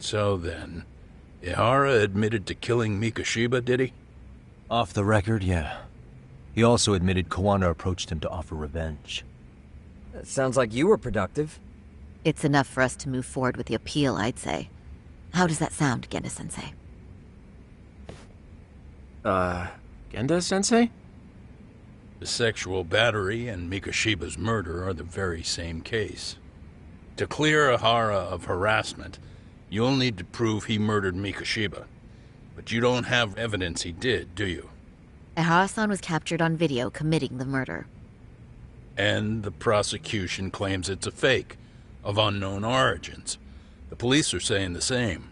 So then, Ihara admitted to killing Mikoshiba, did he? Off the record, yeah. He also admitted Kawana approached him to offer revenge. That sounds like you were productive. It's enough for us to move forward with the appeal, I'd say. How does that sound, Genda-sensei? Genda-sensei? The sexual battery and Mikoshiba's murder are the very same case. To clear Ihara of harassment, you'll need to prove he murdered Mikoshiba. But you don't have evidence he did, do you? Ihara-san was captured on video committing the murder. And the prosecution claims it's a fake, of unknown origins. The police are saying the same.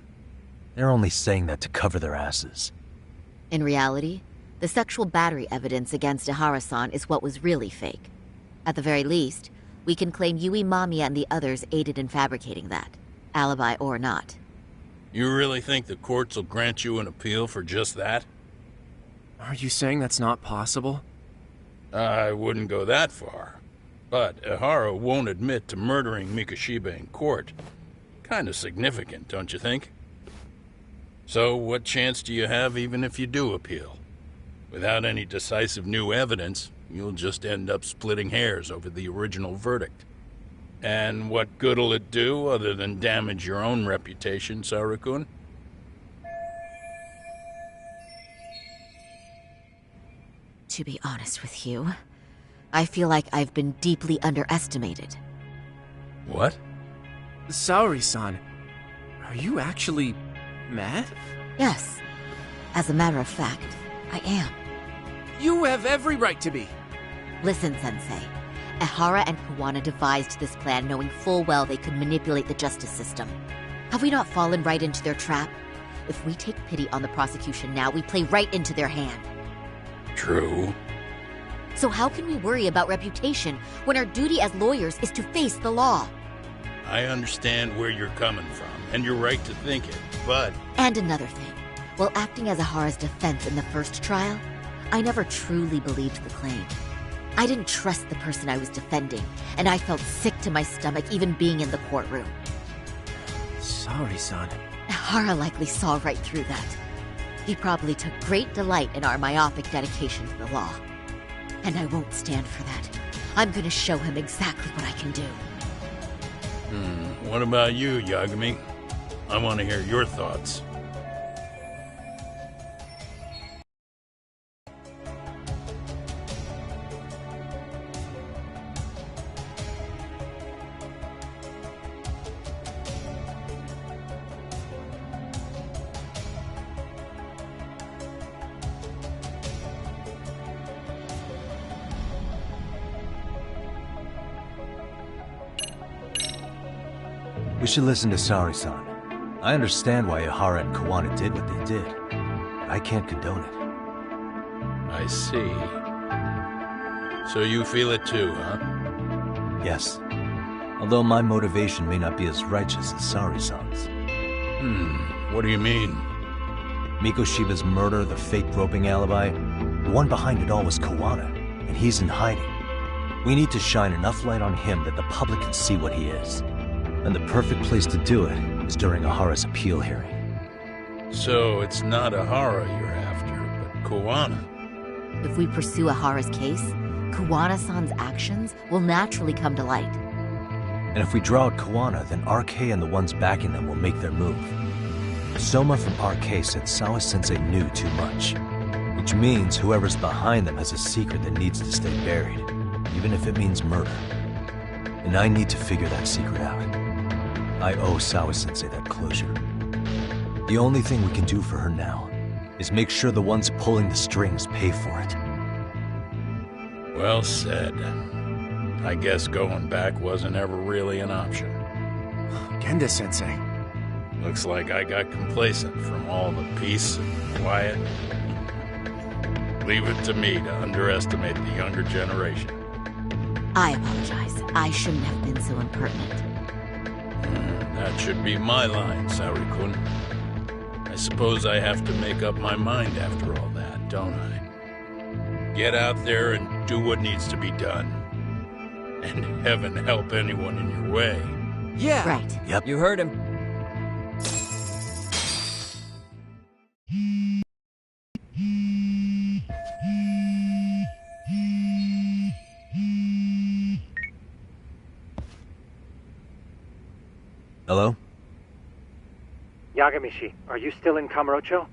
They're only saying that to cover their asses. In reality, the sexual battery evidence against Ihara-san is what was really fake. At the very least, we can claim Yui Mamiya and the others aided in fabricating that, alibi or not. You really think the courts will grant you an appeal for just that? Are you saying that's not possible? I wouldn't go that far. But Ihara won't admit to murdering Mikoshiba in court. Kinda significant, don't you think? So what chance do you have even if you do appeal? Without any decisive new evidence, you'll just end up splitting hairs over the original verdict. And what good'll it do other than damage your own reputation, Saru-kun? To be honest with you, I feel like I've been deeply underestimated. What? Saori-san, are you actually mad? Yes. As a matter of fact, I am. You have every right to be. Listen, Sensei. Ihara and Kawana devised this plan knowing full well they could manipulate the justice system. Have we not fallen right into their trap? If we take pity on the prosecution now, we play right into their hand. True. So how can we worry about reputation when our duty as lawyers is to face the law? I understand where you're coming from, and you're right to think it, but... And another thing. While acting as Ihara's defense in the first trial, I never truly believed the claim. I didn't trust the person I was defending, and I felt sick to my stomach even being in the courtroom. Saori-san. Ihara likely saw right through that. He probably took great delight in our myopic dedication to the law. And I won't stand for that. I'm gonna show him exactly what I can do. What about you, Yagami? I want to hear your thoughts. We should listen to Saori-san. I understand why Ihara and Kawana did what they did, but I can't condone it. I see. So you feel it too, huh? Yes. Although my motivation may not be as righteous as Saori-san's. What do you mean? Mikoshiba's murder, the fake roping alibi, the one behind it all was Kawana, and he's in hiding. We need to shine enough light on him that the public can see what he is. And the perfect place to do it is during Ihara's appeal hearing. So it's not Ihara you're after, but Kawana. If we pursue Ihara's case, Kawana-san's actions will naturally come to light. And if we draw out Kawana, then RK and the ones backing them will make their move. Soma from RK said Sawa-sensei knew too much, which means whoever's behind them has a secret that needs to stay buried, even if it means murder. And I need to figure that secret out. I owe Sawa-sensei that closure. The only thing we can do for her now is make sure the ones pulling the strings pay for it. Well said. I guess going back wasn't ever really an option. Genda-sensei. Looks like I got complacent from all the peace and quiet. Leave it to me to underestimate the younger generation. I apologize. I shouldn't have been so impertinent. That should be my line, Saori-kun. I suppose I have to make up my mind after all that, don't I? Get out there and do what needs to be done. And heaven help anyone in your way. Yeah! Right. Yep. You heard him. Hello? Yagamishi, are you still in Kamurocho?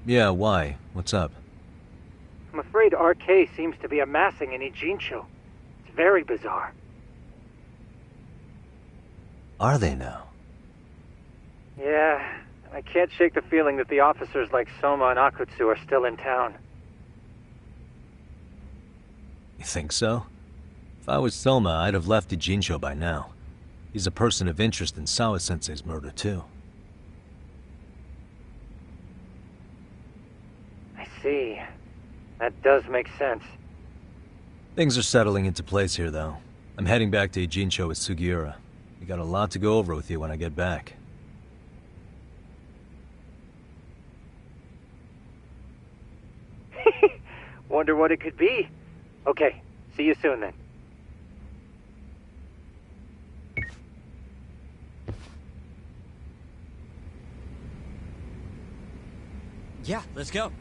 Yeah, why? What's up? I'm afraid RK seems to be amassing in Ijincho. It's very bizarre. Are they now? Yeah, I can't shake the feeling that the officers like Soma and Akutsu are still in town. You think so? If I was Soma, I'd have left Ijincho by now. He's a person of interest in Sawa-sensei's murder, too. I see. That does make sense. Things are settling into place here, though. I'm heading back to Ijincho with Sugiura. We got a lot to go over with you when I get back. Wonder what it could be. Okay, see you soon then. Yeah, let's go.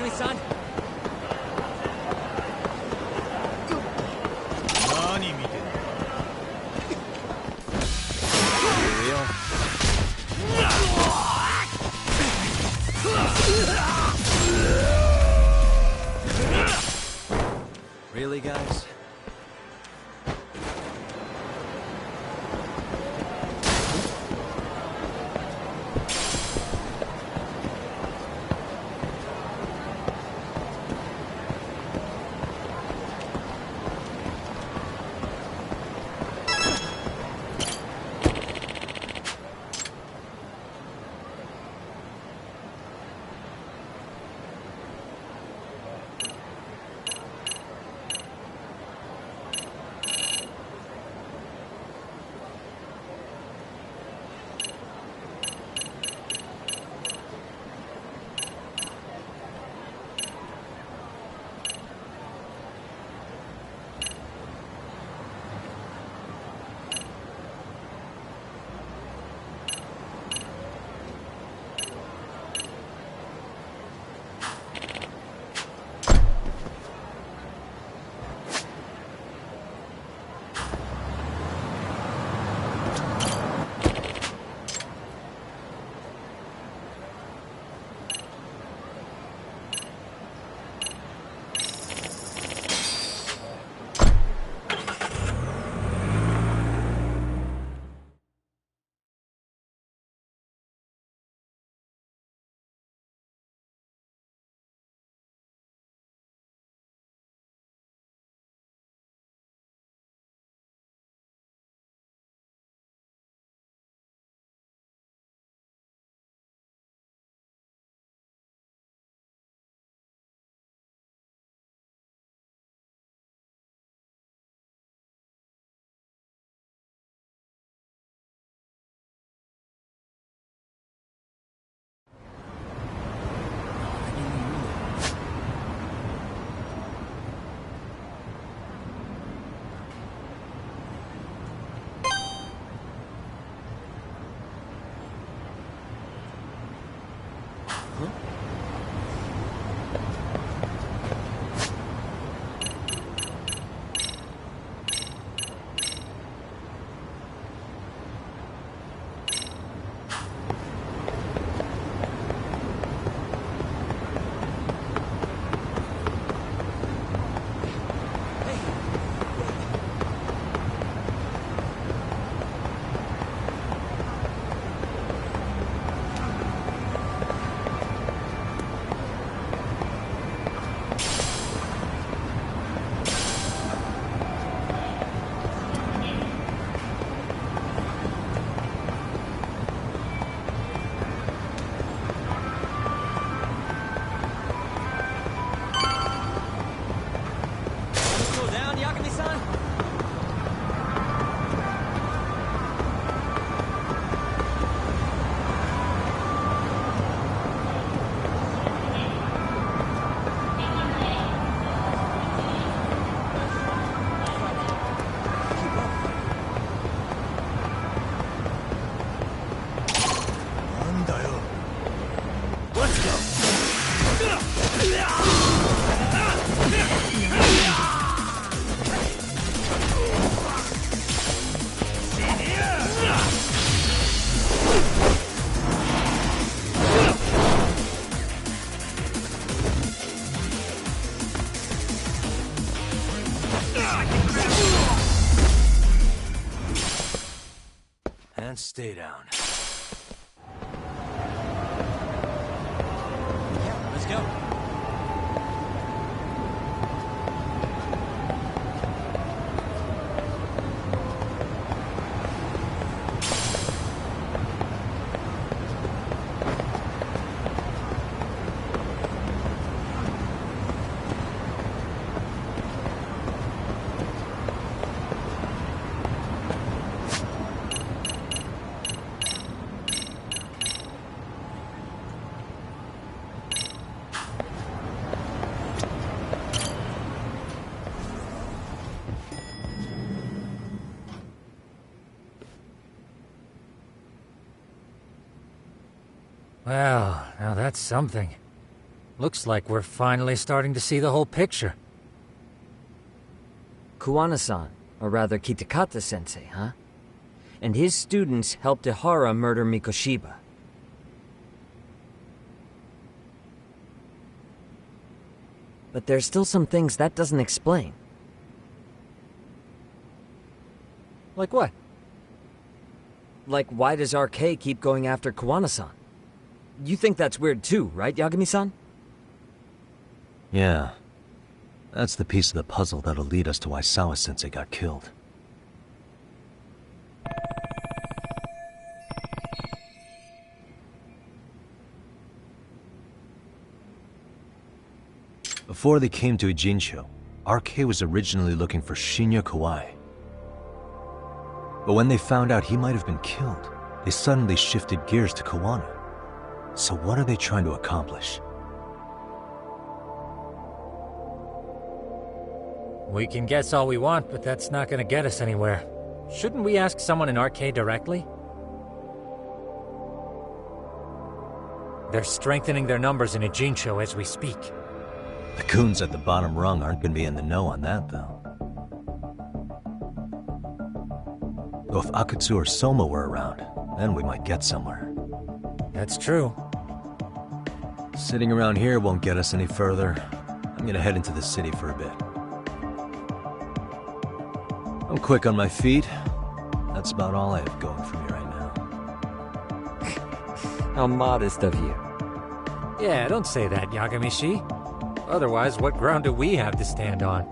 Yagami-san? Really, guys? And stay down. Yeah, let's go. Well, now that's something. Looks like we're finally starting to see the whole picture. Kuwana-san, or rather Kitakata-sensei, huh? And his students helped Ihara murder Mikoshiba. But there's still some things that doesn't explain. Like what? Like, why does RK keep going after Kuwana-san? You think that's weird too, right, Yagami-san? Yeah. That's the piece of the puzzle that'll lead us to why Sawa-sensei got killed. Before they came to Ijincho, RK was originally looking for Shinya Kawai. But when they found out he might have been killed, they suddenly shifted gears to Kuwana. So what are they trying to accomplish? We can guess all we want, but that's not gonna get us anywhere. Shouldn't we ask someone in RK directly? They're strengthening their numbers in Ijincho as we speak. The goons at the bottom rung aren't going to be in the know on that, though. Though if Akatsu or Soma were around, then we might get somewhere. That's true. Sitting around here won't get us any further. I'm going to head into the city for a bit. I'm quick on my feet. That's about all I have going for me right now. How modest of you. Yeah, don't say that, Yagami-shi. Otherwise, what ground do we have to stand on?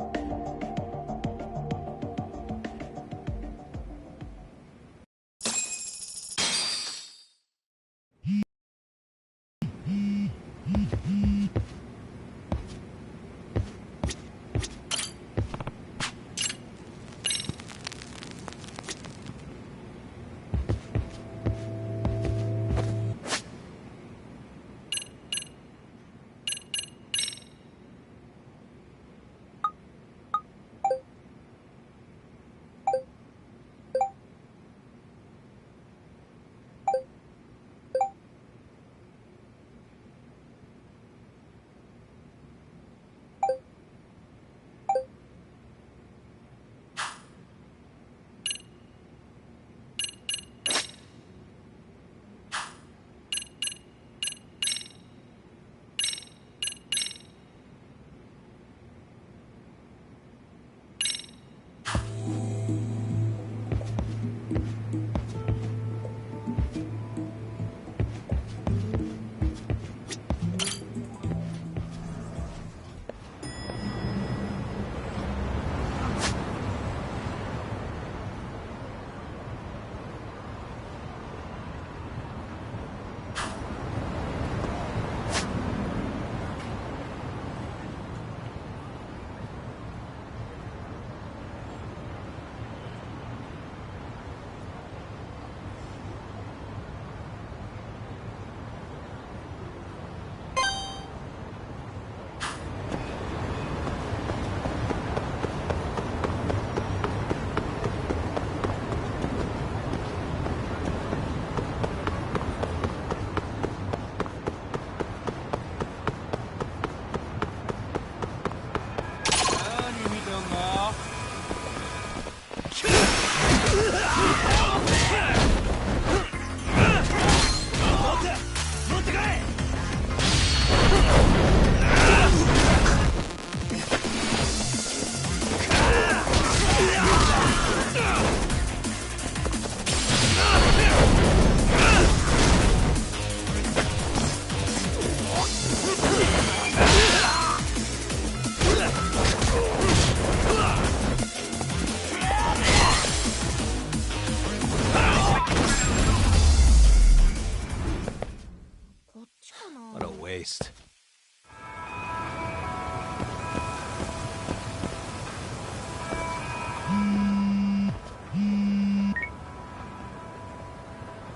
Waste.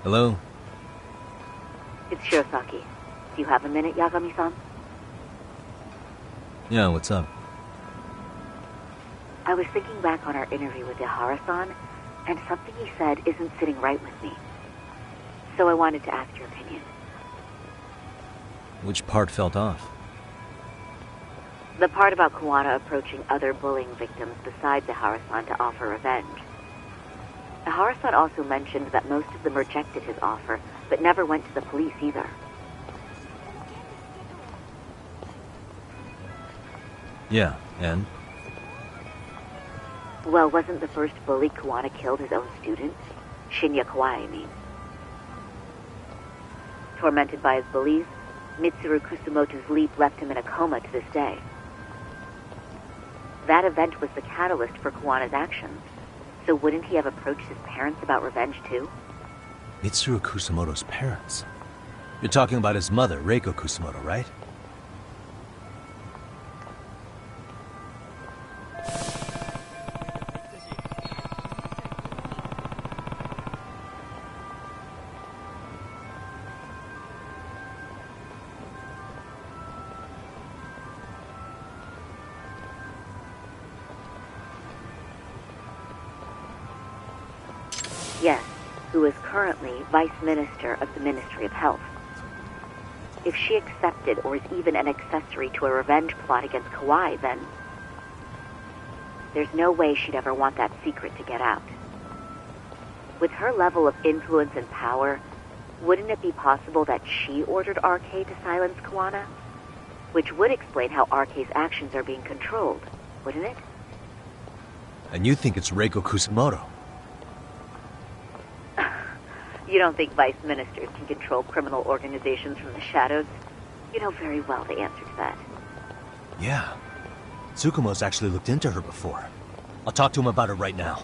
Hello? It's Shirosaki. Do you have a minute, Yagami-san? Yeah, what's up? I was thinking back on our interview with Ihara-san, and something he said isn't sitting right with me. So I wanted to ask your opinion. Which part felt off? The part about Kuwana approaching other bullying victims besides Ihara-san to offer revenge. Ihara-san also mentioned that most of them rejected his offer, but never went to the police either. Yeah, and? Well, wasn't the first bully Kuwana killed his own student? Shinya Kawai, I mean. Tormented by his bullies, Mitsuru Kusumoto's leap left him in a coma to this day. That event was the catalyst for Kuwana's actions, so wouldn't he have approached his parents about revenge too? Mitsuru Kusumoto's parents? You're talking about his mother, Reiko Kusumoto, right? Yes, who is currently Vice Minister of the Ministry of Health. If she accepted or is even an accessory to a revenge plot against Kawai, then there's no way she'd ever want that secret to get out. With her level of influence and power, wouldn't it be possible that she ordered RK to silence Kuwana? Which would explain how RK's actions are being controlled, wouldn't it? And you think it's Reiko Kusumoto? You don't think vice ministers can control criminal organizations from the shadows? You know very well the answer to that. Yeah. Tsukumo's actually looked into her before. I'll talk to him about it right now.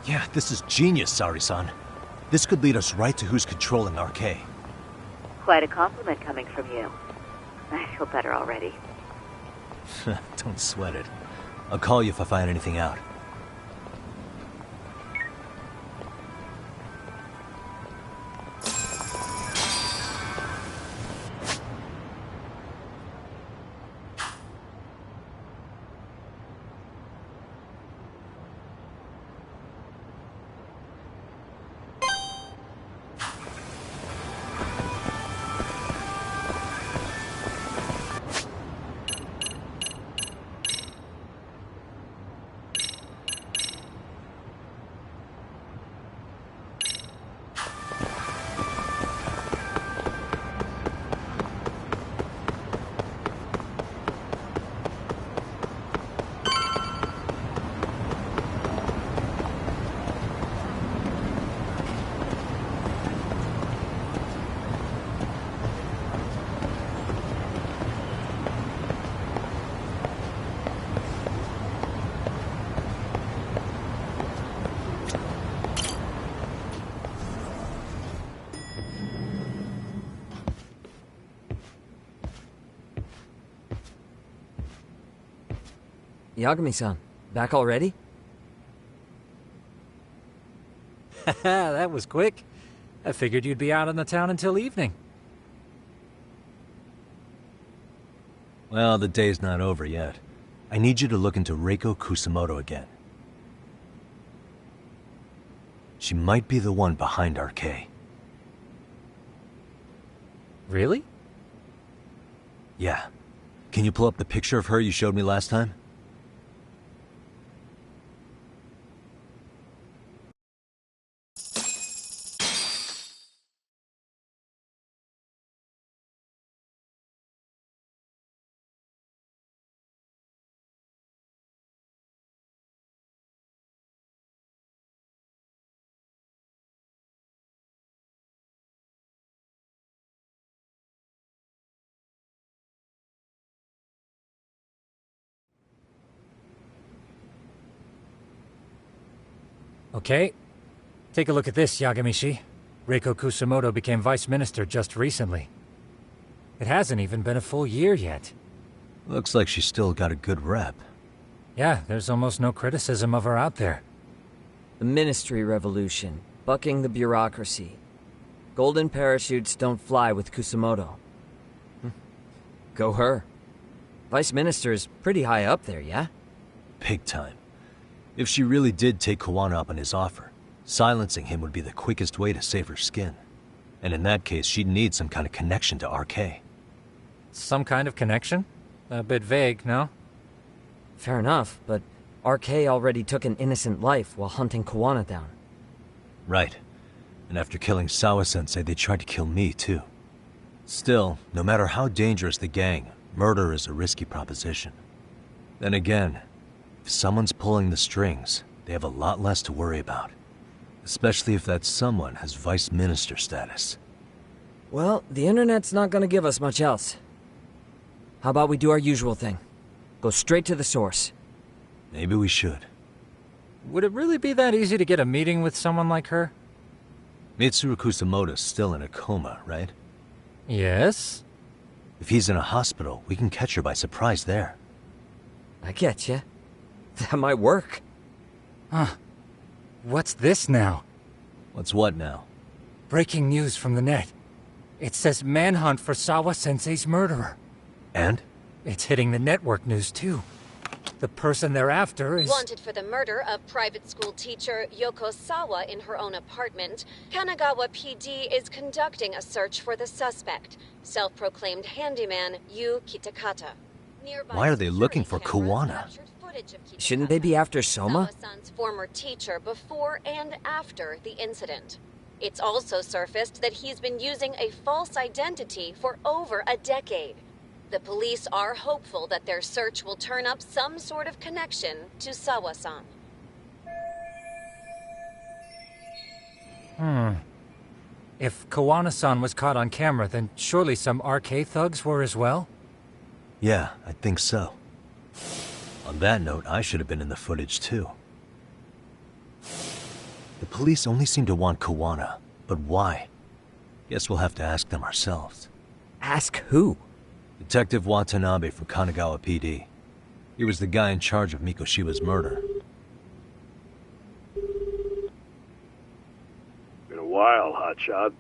Yeah, this is genius, Sari-san. This could lead us right to who's controlling RK. Quite a compliment coming from you. I feel better already. Don't sweat it. I'll call you if I find anything out. Yagami-san, back already? That was quick. I figured you'd be out in the town until evening. Well, the day's not over yet. I need you to look into Reiko Kusumoto again. She might be the one behind RK. Really? Yeah. Can you pull up the picture of her you showed me last time? Okay. Take a look at this, Yagamishi. Reiko Kusumoto became vice minister just recently. It hasn't even been a full year yet. Looks like she's still got a good rep. Yeah, there's almost no criticism of her out there. The Ministry Revolution, bucking the bureaucracy. Golden parachutes don't fly with Kusumoto. Go her. Vice Minister's pretty high up there, yeah? Big time. If she really did take Kuwana up on his offer, silencing him would be the quickest way to save her skin. And in that case, she'd need some kind of connection to RK. Some kind of connection? A bit vague, no? Fair enough, but RK already took an innocent life while hunting Kuwana down. Right. And after killing Sawa-sensei, they tried to kill me, too. Still, no matter how dangerous the gang, murder is a risky proposition. Then again, if someone's pulling the strings, they have a lot less to worry about. Especially if that someone has vice minister status. Well, the internet's not gonna give us much else. How about we do our usual thing? Go straight to the source. Maybe we should. Would it really be that easy to get a meeting with someone like her? Mitsuru Kusamoto's still in a coma, right? Yes? If he's in a hospital, we can catch her by surprise there. I get ya. That might work. Huh. What's this now? What's what now? Breaking news from the net. It says manhunt for Sawa-sensei's murderer. And? It's hitting the network news, too. The person they're after is... Wanted for the murder of private school teacher Yoko Sawa in her own apartment, Kanagawa PD is conducting a search for the suspect, self-proclaimed handyman Yu Kitakata. Nearby Why are they looking for security cameras Kuwana? captured footage of Kitakata, Shouldn't they be after Soma? Sawa-san's former teacher before and after the incident. It's also surfaced that he's been using a false identity for over a decade. The police are hopeful that their search will turn up some sort of connection to Sawa-san. If Kawana-san was caught on camera, then surely some RK thugs were as well? Yeah, I think so. On that note, I should have been in the footage too. The police only seem to want Kuwana, but why? Guess we'll have to ask them ourselves. Ask who? Detective Watanabe from Kanagawa PD. He was the guy in charge of Mikoshiba's murder. Been a while, hotshot.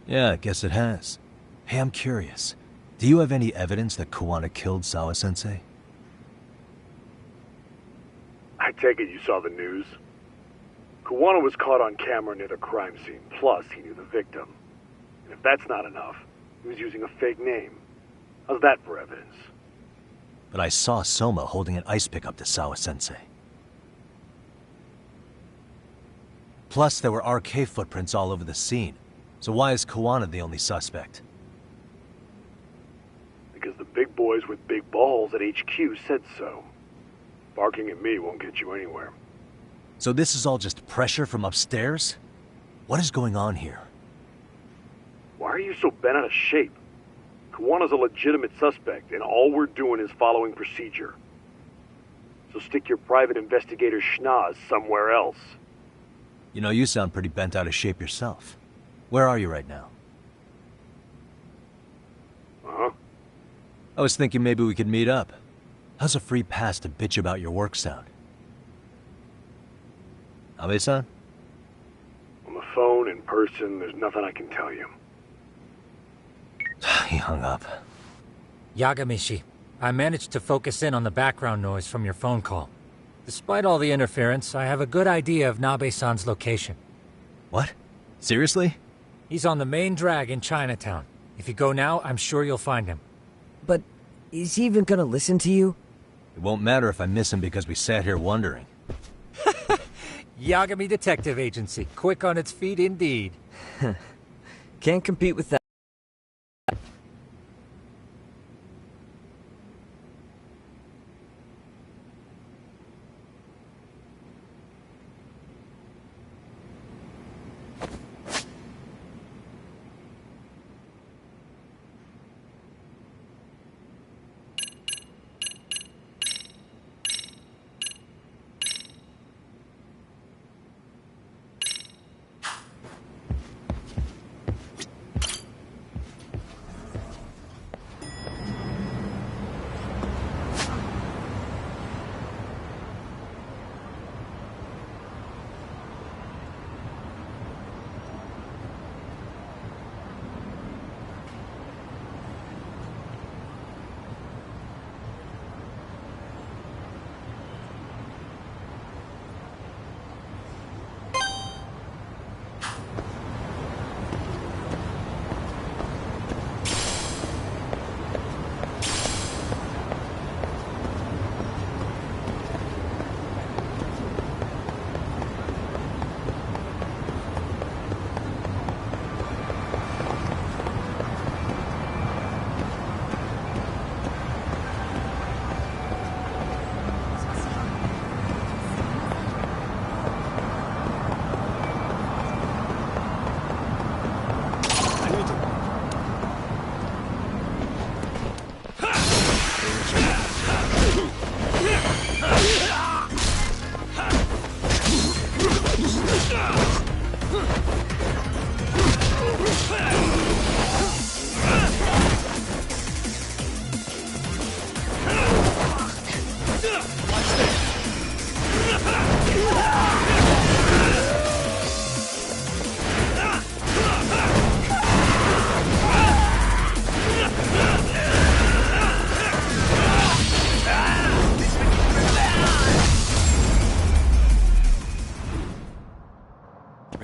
Yeah, I guess it has. Hey, I'm curious. Do you have any evidence that Kuwana killed Sawa-sensei? I take it you saw the news. Kuwana was caught on camera near the crime scene, plus he knew the victim. And if that's not enough, he was using a fake name. How's that for evidence? But I saw Soma holding an ice pick up to Sawa-sensei. Plus, there were RK footprints all over the scene. So why is Kuwana the only suspect? Because the big boys with big balls at HQ said so. Barking at me won't get you anywhere. So this is all just pressure from upstairs? What is going on here? Why are you so bent out of shape? Kawana's a legitimate suspect, and all we're doing is following procedure. So stick your private investigator schnoz somewhere else. You know, you sound pretty bent out of shape yourself. Where are you right now? Uh-huh. I was thinking maybe we could meet up. How's a free pass to bitch about your work sound? Abe-san? On the phone, in person, there's nothing I can tell you. He hung up. Yagamishi, I managed to focus in on the background noise from your phone call. Despite all the interference, I have a good idea of Nabe-san's location. What? Seriously? He's on the main drag in Chinatown. If you go now, I'm sure you'll find him. But is he even gonna listen to you? It won't matter if I miss him because we sat here wondering. Yagami Detective Agency, quick on its feet indeed. Can't compete with that.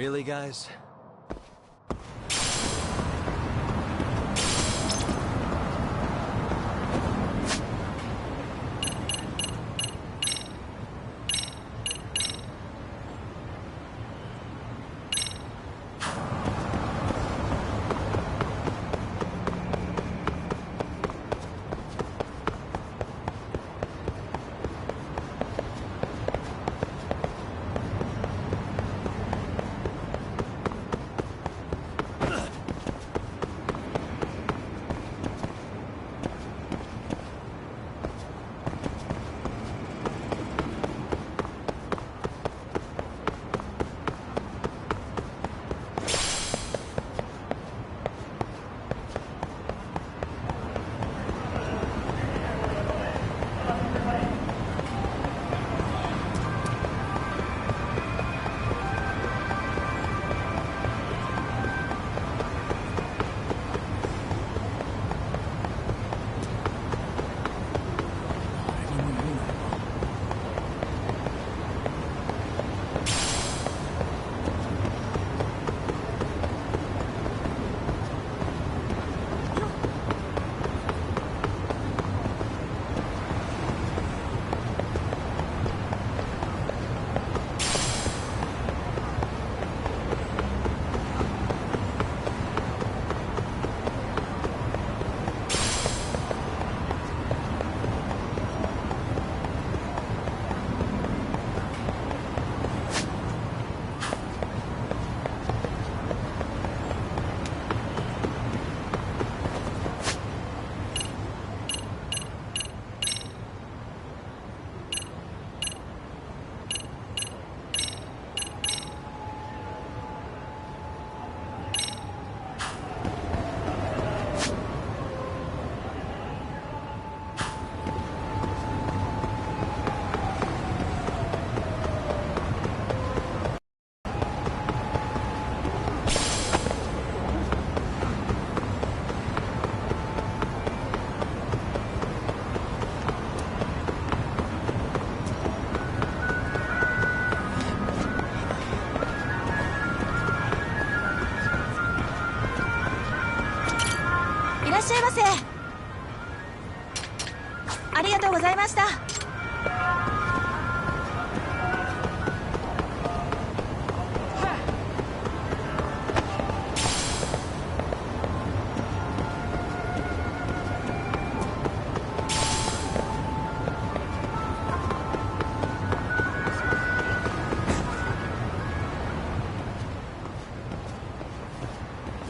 Really, guys?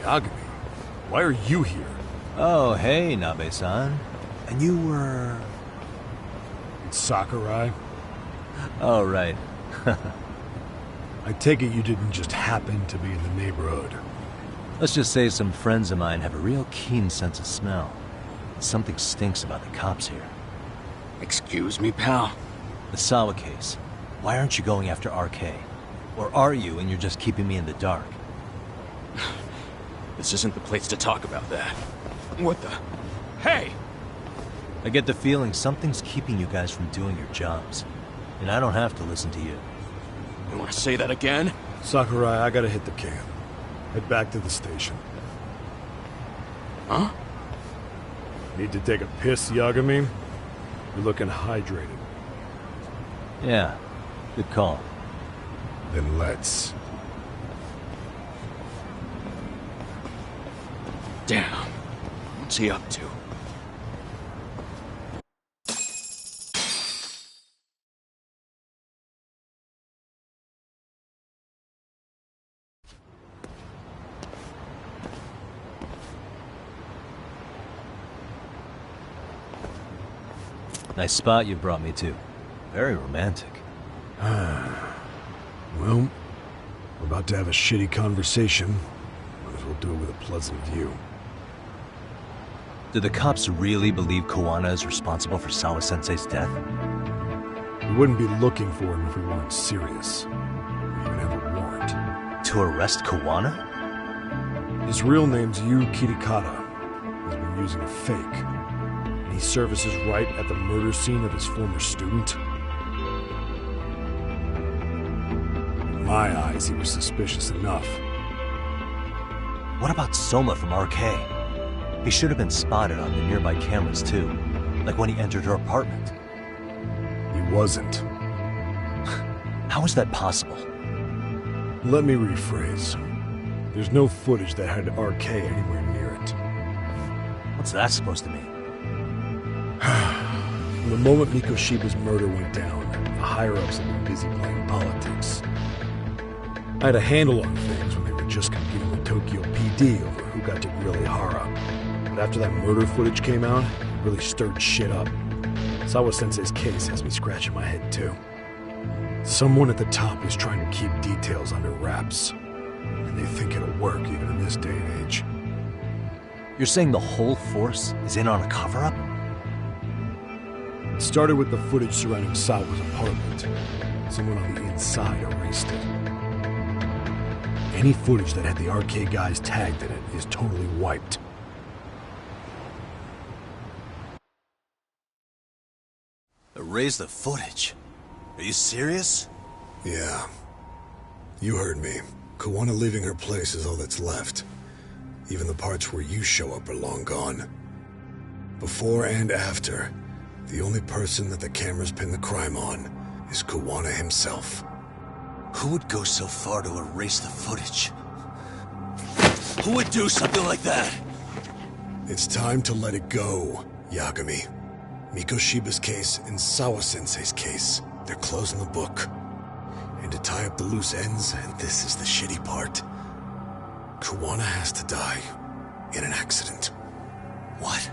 Yagami, why are you here? Oh, hey, Nabe-san. And you were... It's Sakurai. Oh, right. I take it you didn't just happen to be in the neighborhood. Let's just say some friends of mine have a real keen sense of smell. Something stinks about the cops here. Excuse me, pal. The Sawa case. Why aren't you going after RK? Or are you and you're just keeping me in the dark? This isn't the place to talk about that. What the... Hey! I get the feeling something's keeping you guys from doing your jobs. And I don't have to listen to you. You want to say that again? Sakurai, I gotta hit the can. Head back to the station. Huh? Need to take a piss, Yagami? You're looking hydrated. Yeah, good call. Then let's. Damn. What's he up to? Nice spot you brought me to. Very romantic. Well, we're about to have a shitty conversation. Might as well do it with a pleasant view. Do the cops really believe Koana is responsible for Sawa-sensei's death? We wouldn't be looking for him if we weren't serious. We even have a warrant. To arrest Koana? His real name's Yu Kitakata. He's been using a fake. And he services right at the murder scene of his former student. my eyes, he was suspicious enough. What about Soma from RK? He should have been spotted on the nearby cameras too, like when he entered her apartment. He wasn't. How is that possible? Let me rephrase. There's no footage that had RK anywhere near it. What's that supposed to mean? From the moment Mikoshiba's murder went down, the higher-ups have been busy playing politics. I had a handle on things when they were just competing with Tokyo PD over who got to grill Ihara. But after that murder footage came out, it really stirred shit up. Sawa-sensei's case has me scratching my head too. Someone at the top is trying to keep details under wraps. And they think it'll work even in this day and age. You're saying the whole force is in on a cover-up? It started with the footage surrounding Sawa's apartment. Someone on the inside erased it. Any footage that had the RK guys tagged in it is totally wiped. Erase the footage? Are you serious? Yeah. You heard me. Kawana leaving her place is all that's left. Even the parts where you show up are long gone. Before and after, the only person that the cameras pin the crime on is Kawana himself. Who would go so far to erase the footage? Who would do something like that? It's time to let it go, Yagami. Mikoshiba's case and Sawa-sensei's case, they're closing the book. And to tie up the loose ends, and this is the shitty part, Kawana has to die in an accident. What?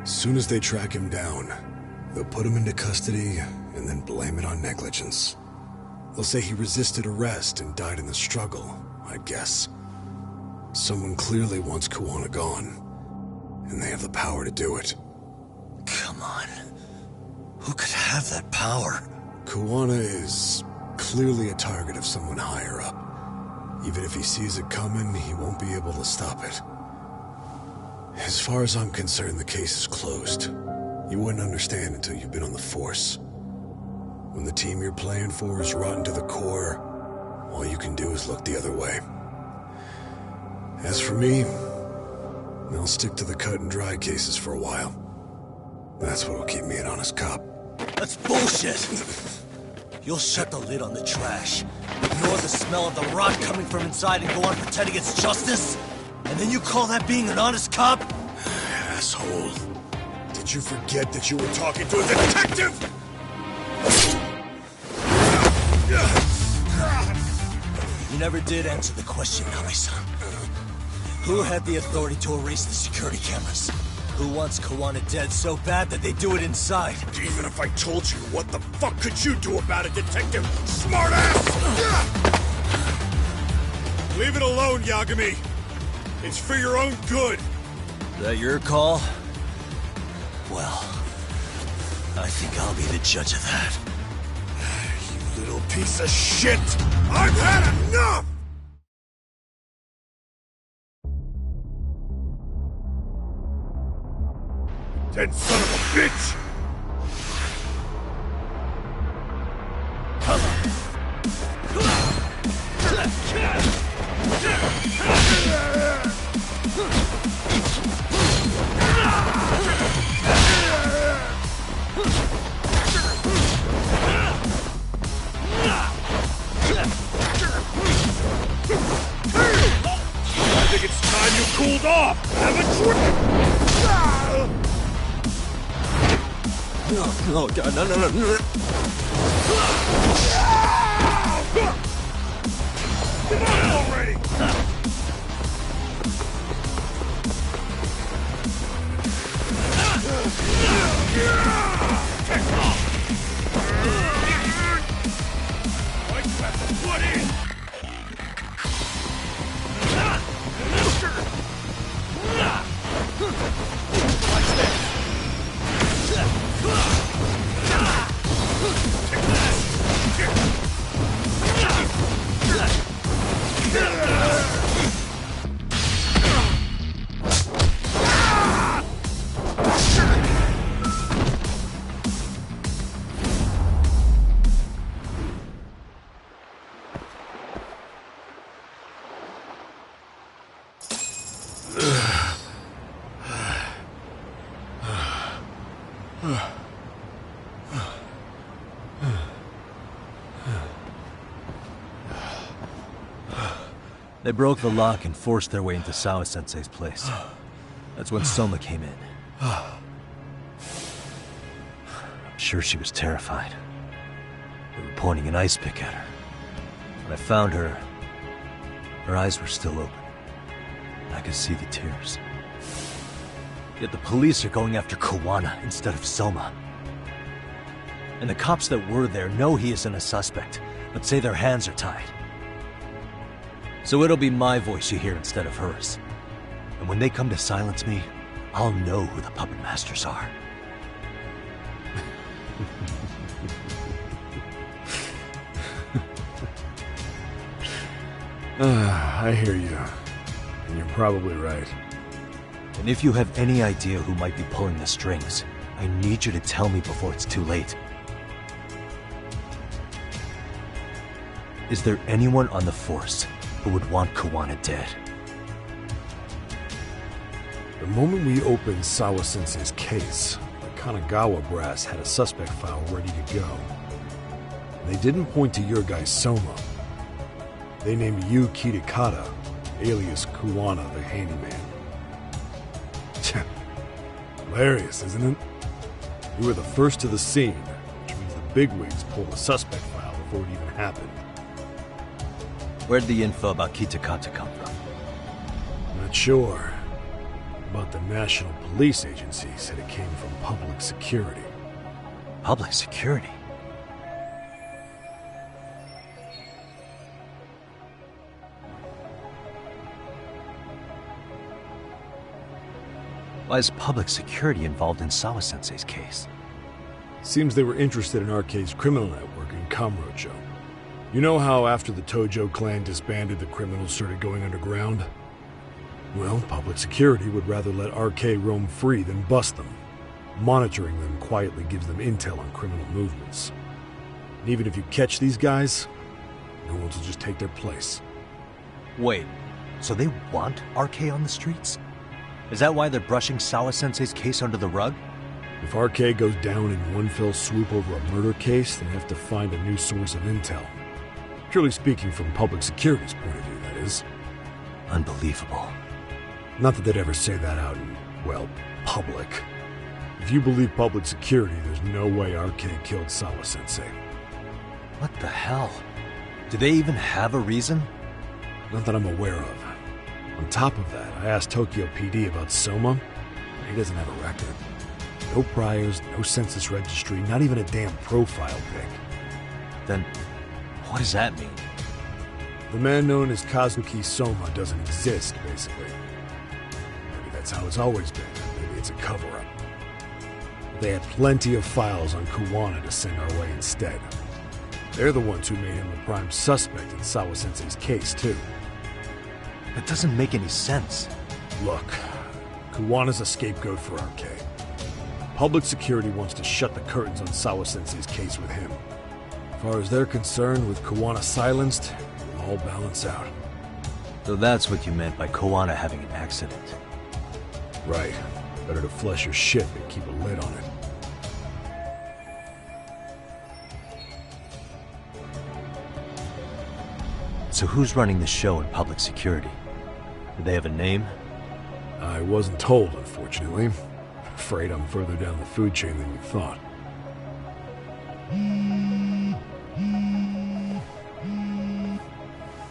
Soon as they track him down, they'll put him into custody and then blame it on negligence. They'll say he resisted arrest and died in the struggle, I guess. Someone clearly wants Kawana gone, and they have the power to do it. Come on. Who could have that power? Kawana is clearly a target of someone higher up. Even if he sees it coming, he won't be able to stop it. As far as I'm concerned, the case is closed. You wouldn't understand until you've been on the force. When the team you're playing for is rotten to the core, all you can do is look the other way. As for me, I'll stick to the cut and dry cases for a while. That's what'll keep me an honest cop. That's bullshit! You'll shut the lid on the trash, ignore the smell of the rot coming from inside and go on pretending it's justice? And then you call that being an honest cop? Asshole. Did you forget that you were talking to a detective? You never did answer the question, Nami-san. Who had the authority to erase the security cameras? Who wants Kawana dead so bad that they do it inside? Even if I told you, what the fuck could you do about it, detective? Smartass! Leave it alone, Yagami. It's for your own good. Is that your call? Well, I think I'll be the judge of that. You little piece of shit! I've had enough! Dead son of a bitch! I think it's time you cooled off! Have a drink! No, God, no. Come on already! Why'd you have to put in? They broke the lock and forced their way into Sawa-sensei's place. That's when Soma came in. I'm sure she was terrified. They were pointing an ice pick at her. When I found her, her eyes were still open. I could see the tears. Yet the police are going after Kawana instead of Soma. And the cops that were there know he isn't a suspect, but say their hands are tied. So it'll be my voice you hear instead of hers. And when they come to silence me, I'll know who the puppet masters are. I hear you. And you're probably right. And if you have any idea who might be pulling the strings, I need you to tell me before it's too late. Is there anyone on the force who would want Kawana dead? The moment we opened Sawa-sensei's case, the Kanagawa brass had a suspect file ready to go. They didn't point to your guy Soma. They named you Kitakata, alias Kawana the handyman. Hilarious, isn't it? You were the first to the scene, which means the bigwigs pulled the suspect file before it even happened. Where'd the info about Kitakata come from? Not sure. But the National Police Agency said it came from public security. Public security? Why is public security involved in Sawa-sensei's case? Seems they were interested in Arcade's criminal network in Kamurocho. You know how after the Tojo clan disbanded, the criminals started going underground? Well, public security would rather let Arcade roam free than bust them. Monitoring them quietly gives them intel on criminal movements. And even if you catch these guys, no one will just take their place. Wait, so they want Arcade on the streets? Is that why they're brushing Sawa-sensei's case under the rug? If Arcade goes down in one fell swoop over a murder case, then they have to find a new source of intel. Purely speaking, from public security's point of view, that is. Unbelievable. Not that they'd ever say that out in, well, public. If you believe public security, there's no way Arcade killed Sawa-sensei. What the hell? Do they even have a reason? Not that I'm aware of. On top of that, I asked Tokyo PD about Soma, and he doesn't have a record. No priors, no census registry, not even a damn profile pic. Then, what does that mean? The man known as Kazuki Soma doesn't exist, basically. Maybe that's how it's always been. Maybe it's a cover-up. They had plenty of files on Kawana to send our way instead. They're the ones who made him the prime suspect in Sawa-sensei's case, too. That doesn't make any sense. Look, Kawana's a scapegoat for Arcade. Public security wants to shut the curtains on Sawa-sensei's case with him. As far as they're concerned, with Kawana silenced, it'll all balance out. So that's what you meant by Kawana having an accident. Right. Better to flush your shit than keep a lid on it. So who's running the show in public security? Do they have a name? I wasn't told, unfortunately. Afraid I'm further down the food chain than you thought.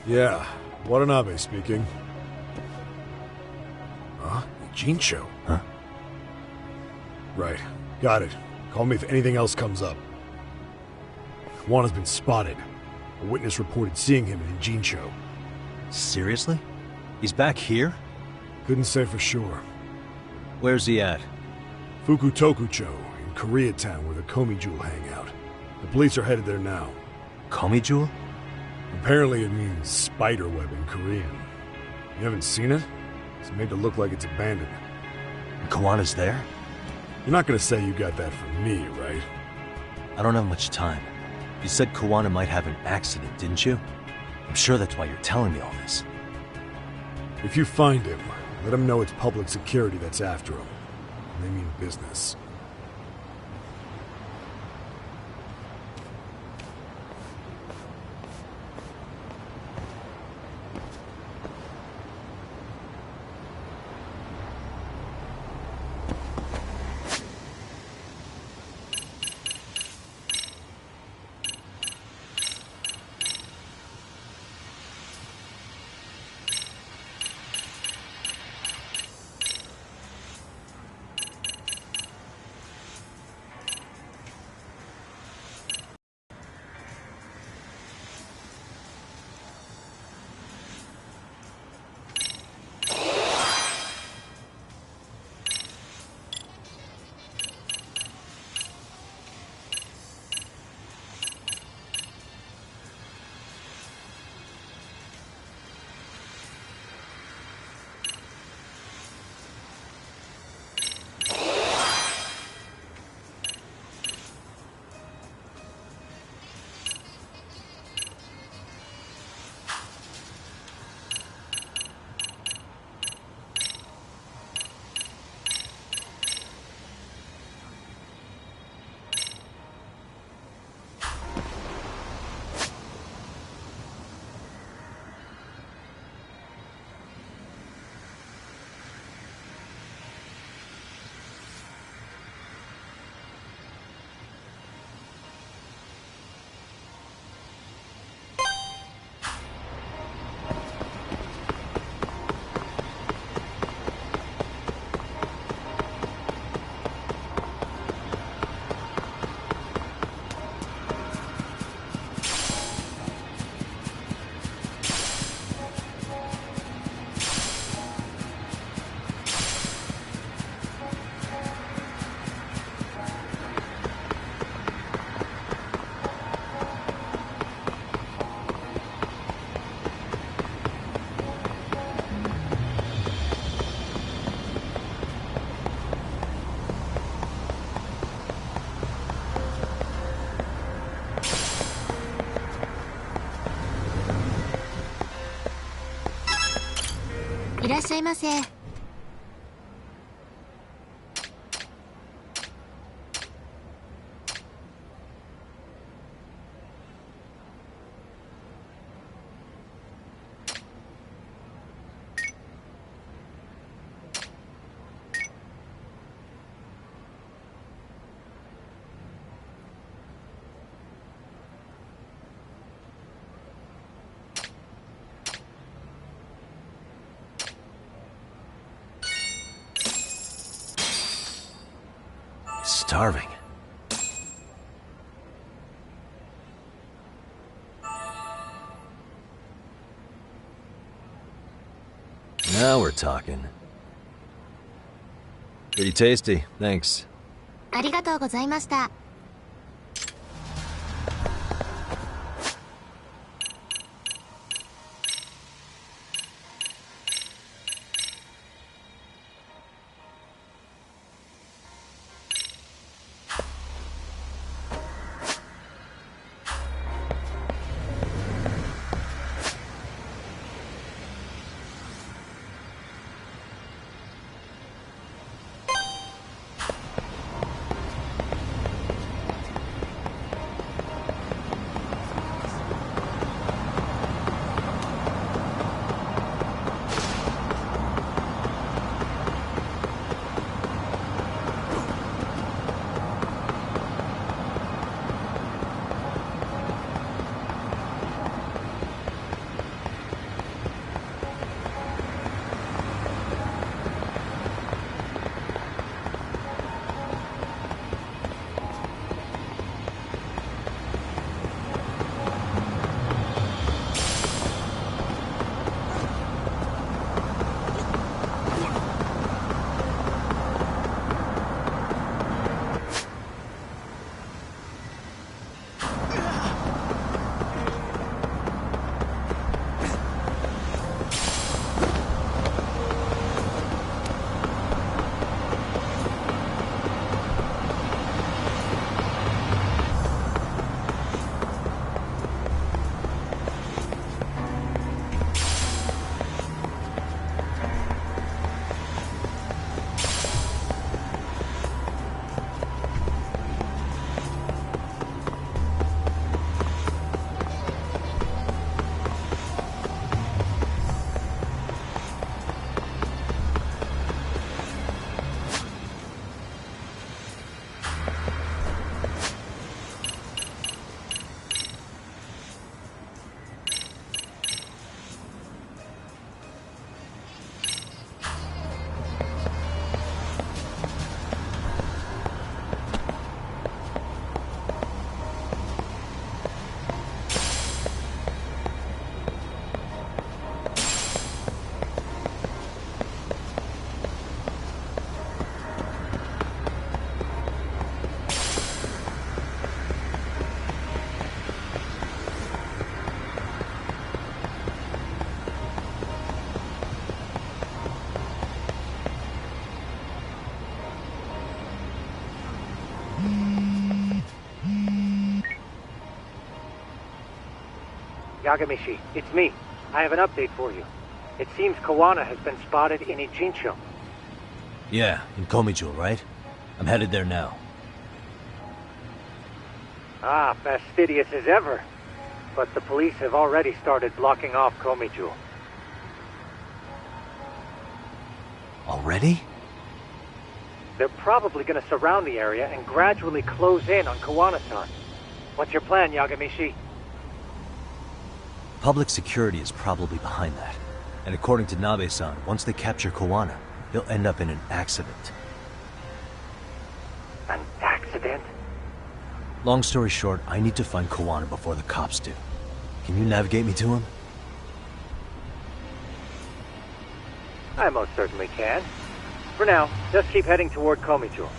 Yeah, Watanabe speaking. Huh? Jincho? Huh? Right. Got it. Call me if anything else comes up. Kawana's been spotted. A witness reported seeing him in Jincho. Seriously? He's back here? Couldn't say for sure. Where's he at? Fukutokucho, in Koreatown, where the Komi Jewel hang out. The police are headed there now. Komi Jewel? Apparently it means spider web in Korean. You haven't seen it? It's made to look like it's abandoned. And Kawana's there? You're not gonna say you got that from me, right? I don't have much time. You said Kawana might have an accident, didn't you? I'm sure that's why you're telling me all this. If you find him, let him know it's public security that's after him. And they mean business. いらっしゃいませ。Starving. Now we're talking. Pretty tasty, thanks. ありがとうございました。Yagamishi, it's me. I have an update for you. It seems Kawana has been spotted in Ijincho. Yeah, in Komijul, right? I'm headed there now. Ah, fastidious as ever. But the police have already started blocking off Komijul. Already? They're probably going to surround the area and gradually close in on Kawana-san. What's your plan, Yagamishi? Public security is probably behind that. And according to Nabe-san, once they capture Kawana, he'll end up in an accident. An accident? Long story short, I need to find Kawana before the cops do. Can you navigate me to him? I most certainly can. For now, just keep heading toward Komijul.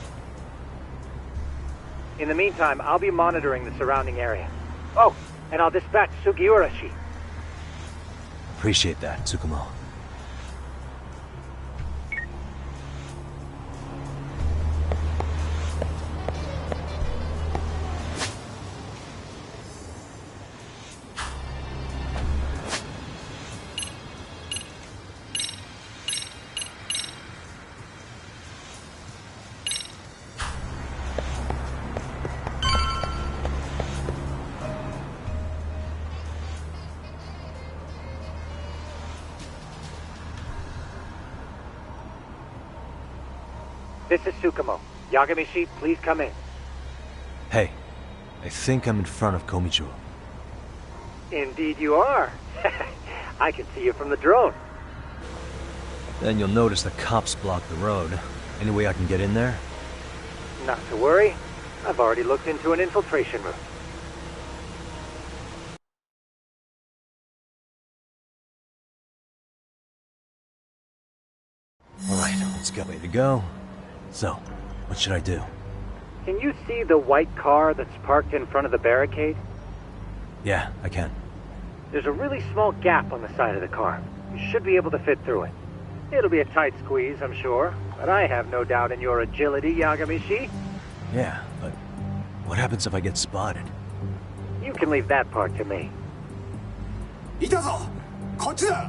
In the meantime, I'll be monitoring the surrounding area. Oh, and I'll dispatch Sugiurashi. Appreciate that, Tsukumo. This is Tsukumo. Yagamishi, please come in. Hey, I think I'm in front of Komijo. Indeed you are. I can see you from the drone. Then you'll notice the cops block the road. Any way I can get in there? Not to worry. I've already looked into an infiltration route. Alright, let's go. Way to go. So, what should I do? Can you see the white car that's parked in front of the barricade? Yeah, I can. There's a really small gap on the side of the car. You should be able to fit through it. It'll be a tight squeeze, I'm sure, but I have no doubt in your agility, Yagamishi. Yeah, but what happens if I get spotted? You can leave that part to me. いたぞこっちだ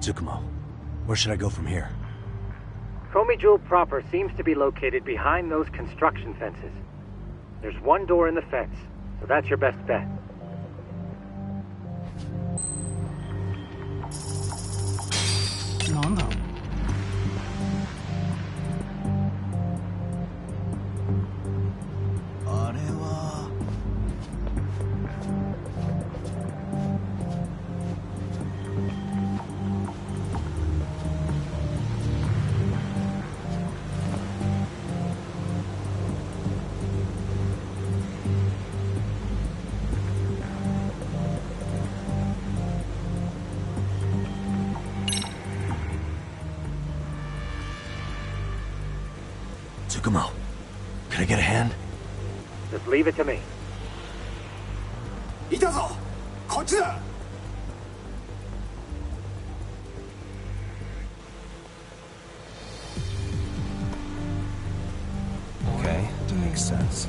Tsukumo, where should I go from here? Komi proper seems to be located behind those construction fences. There's one door in the fence, so that's your best bet. Tsukumo, can I get a hand? Just leave it to me. いたぞこっちだ Okay, makes sense.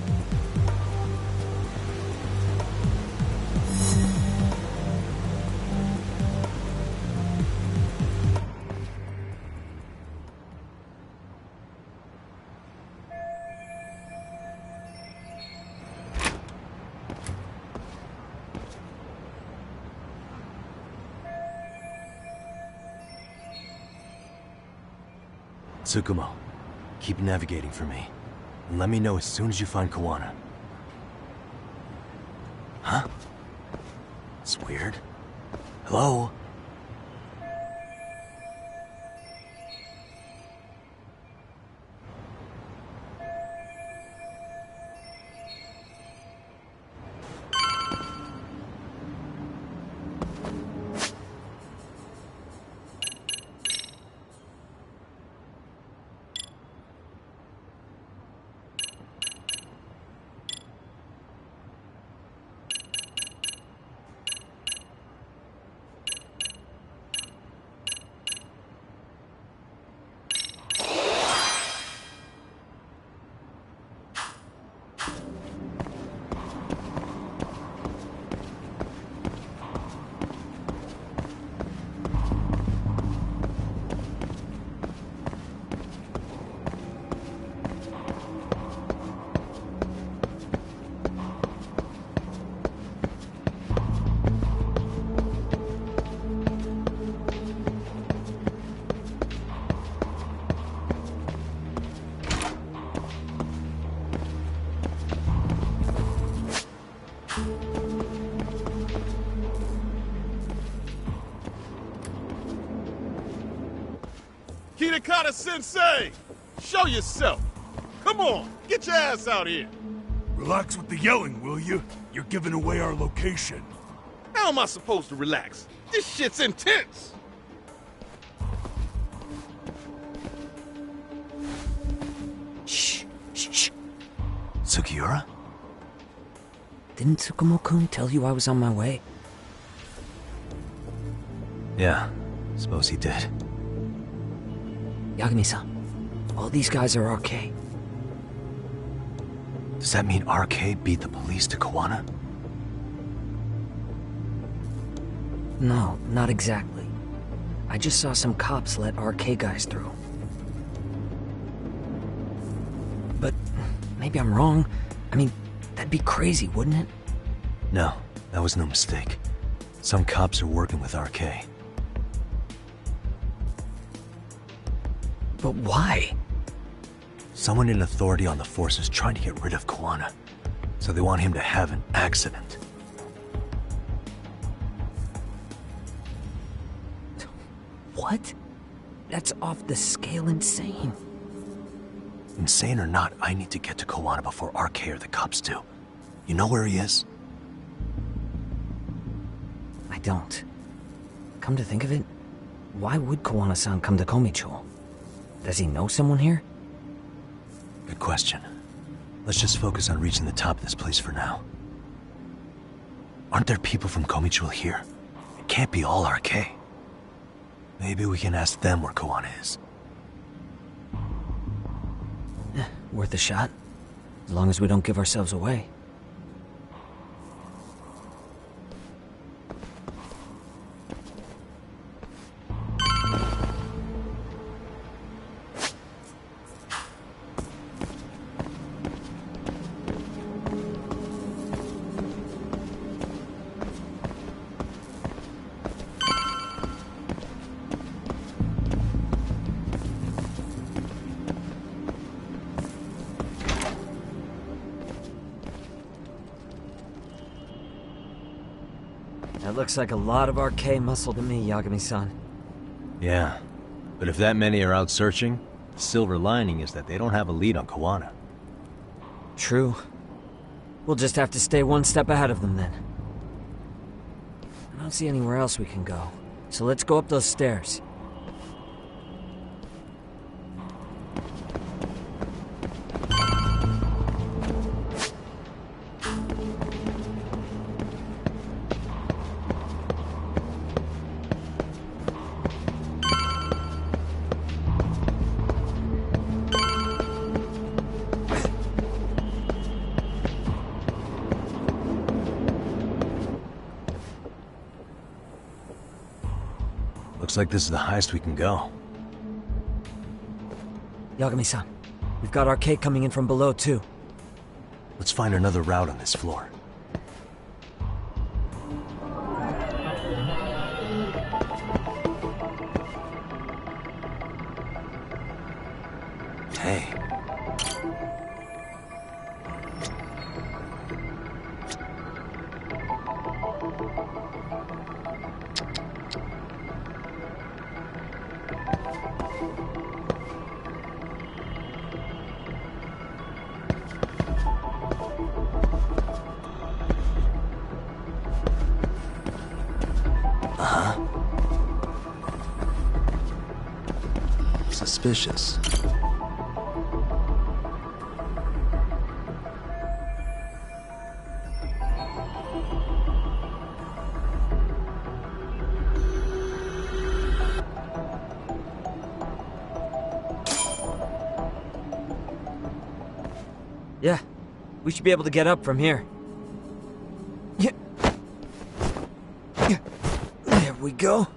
Tsukumo, keep navigating for me. And let me know as soon as you find Kawana. Huh? It's weird. Hello? Okada-sensei! Show yourself! Come on, get your ass out here! Relax with the yelling, will you? You're giving away our location. How am I supposed to relax? This shit's intense! Shh, shh, shh. Sugiura? Didn't Tsukumo-kun tell you I was on my way? Yeah, suppose he did. Yagami-san, all these guys are RK. Does that mean RK beat the police to Kawana? No, not exactly. I just saw some cops let RK guys through. But maybe I'm wrong. I mean, that'd be crazy, wouldn't it? No, that was no mistake. Some cops are working with RK. But why? Someone in authority on the force is trying to get rid of Kawana. So they want him to have an accident. What? That's off the scale insane. Insane or not, I need to get to Kawana before RK or the cops do. You know where he is? I don't. Come to think of it, why would Kawana-san come to Komicho? Does he know someone here? Good question. Let's just focus on reaching the top of this place for now. Aren't there people from Komicho here? It can't be all RK. Maybe we can ask them where Kawana is. Worth a shot. As long as we don't give ourselves away. That looks like a lot of RK muscle to me, Yagami-san. Yeah, but if that many are out searching, the silver lining is that they don't have a lead on Kawana. True. We'll just have to stay one step ahead of them then. I don't see anywhere else we can go, so let's go up those stairs. Looks like this is the highest we can go. Yagami-san, we've got RK coming in from below too. Let's find another route on this floor. Hey. Suspicious. Yeah, we should be able to get up from here. Yeah. There we go.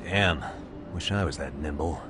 Damn, wish I was that nimble.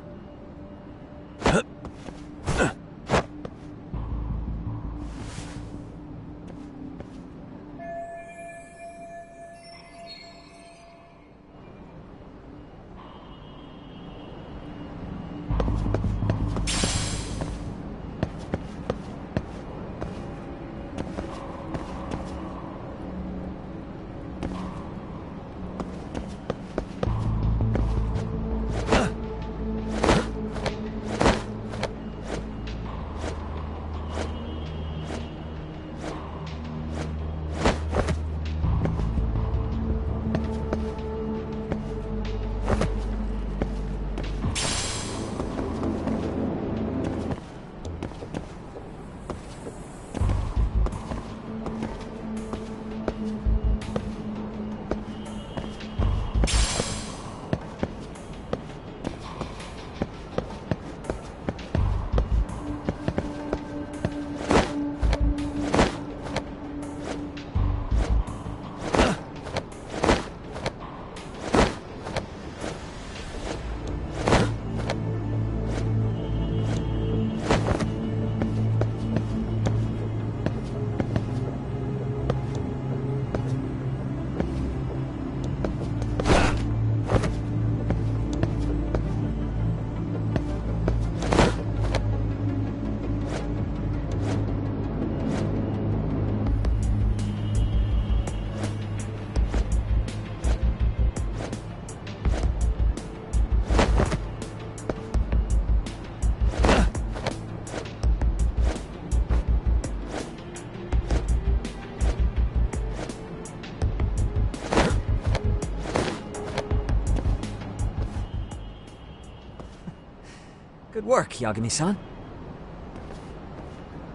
Good work, Yagami-san.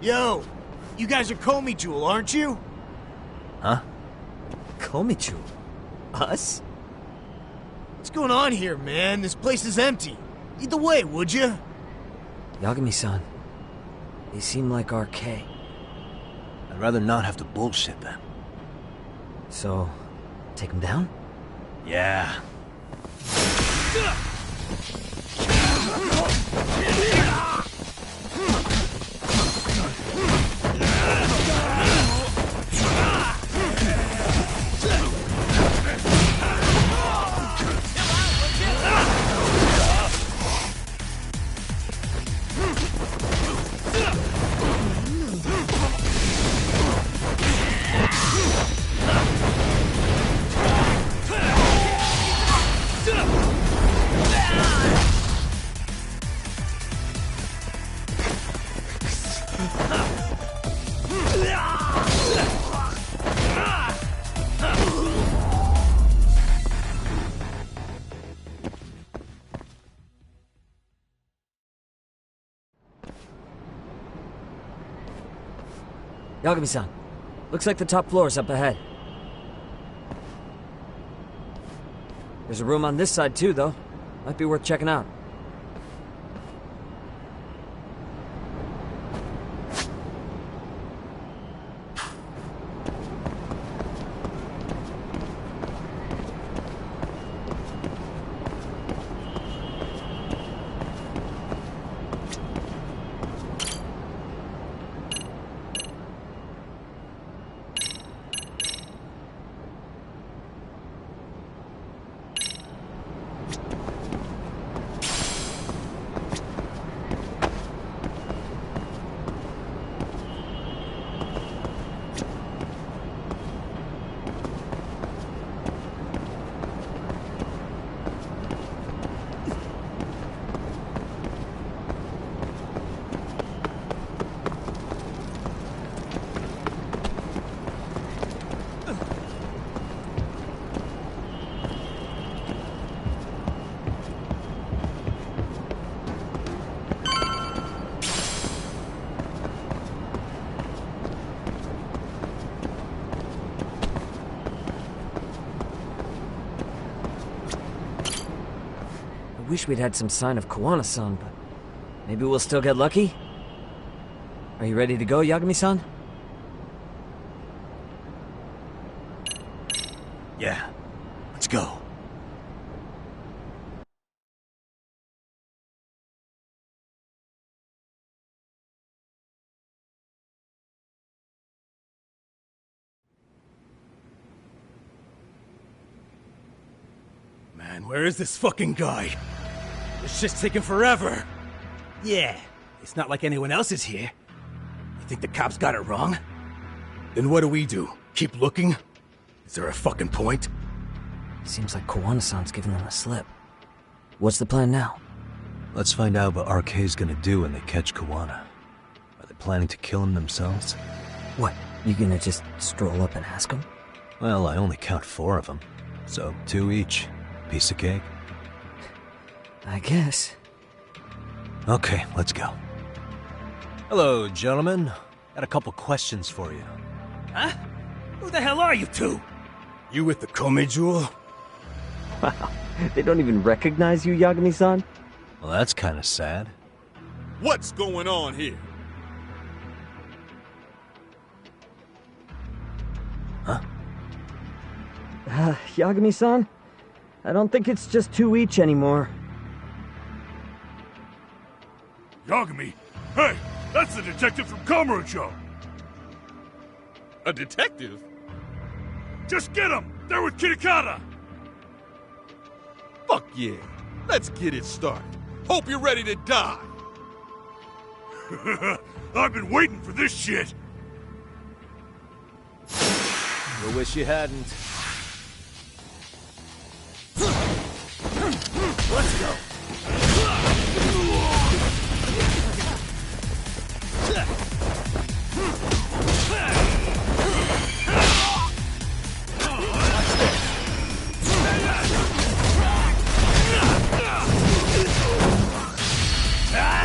Yo, you guys are Komi Jewel, aren't you? Huh? Komichu? Us? What's going on here, man? This place is empty. Lead the way, would you? Yagami-san, they seem like RK. I'd rather not have to bullshit them. So, take them down? Yeah. Yagami-san, looks like the top floor is up ahead. There's a room on this side too, though. Might be worth checking out. I wish we'd had some sign of Kawana-san, but maybe we'll still get lucky? Are you ready to go, Yagami-san? Yeah. Let's go. Man, where is this fucking guy? This shit's taking forever. Yeah, it's not like anyone else is here. You think the cops got it wrong? Then what do we do? Keep looking? Is there a fucking point? Seems like Kawana-san's giving them a slip. What's the plan now? Let's find out what RK's gonna do when they catch Kawana. Are they planning to kill him themselves? What, you gonna just stroll up and ask them? Well, I only count 4 of them, so 2 each. Piece of cake? I guess. Okay, let's go. Hello, gentlemen. Got a couple questions for you. Huh? Who the hell are you two? You with the Komi Jewel? Wow, they don't even recognize you, Yagami-san? Well, that's kind of sad. What's going on here? Huh? Yagami-san? I don't think it's just 2 each anymore. Yagami? Hey, that's the detective from Kamurocho! A detective? Just get him! They're with Kitakata! Fuck yeah. Let's get it started. Hope you're ready to die. I've been waiting for this shit! I wish you hadn't. Let's go! Ah!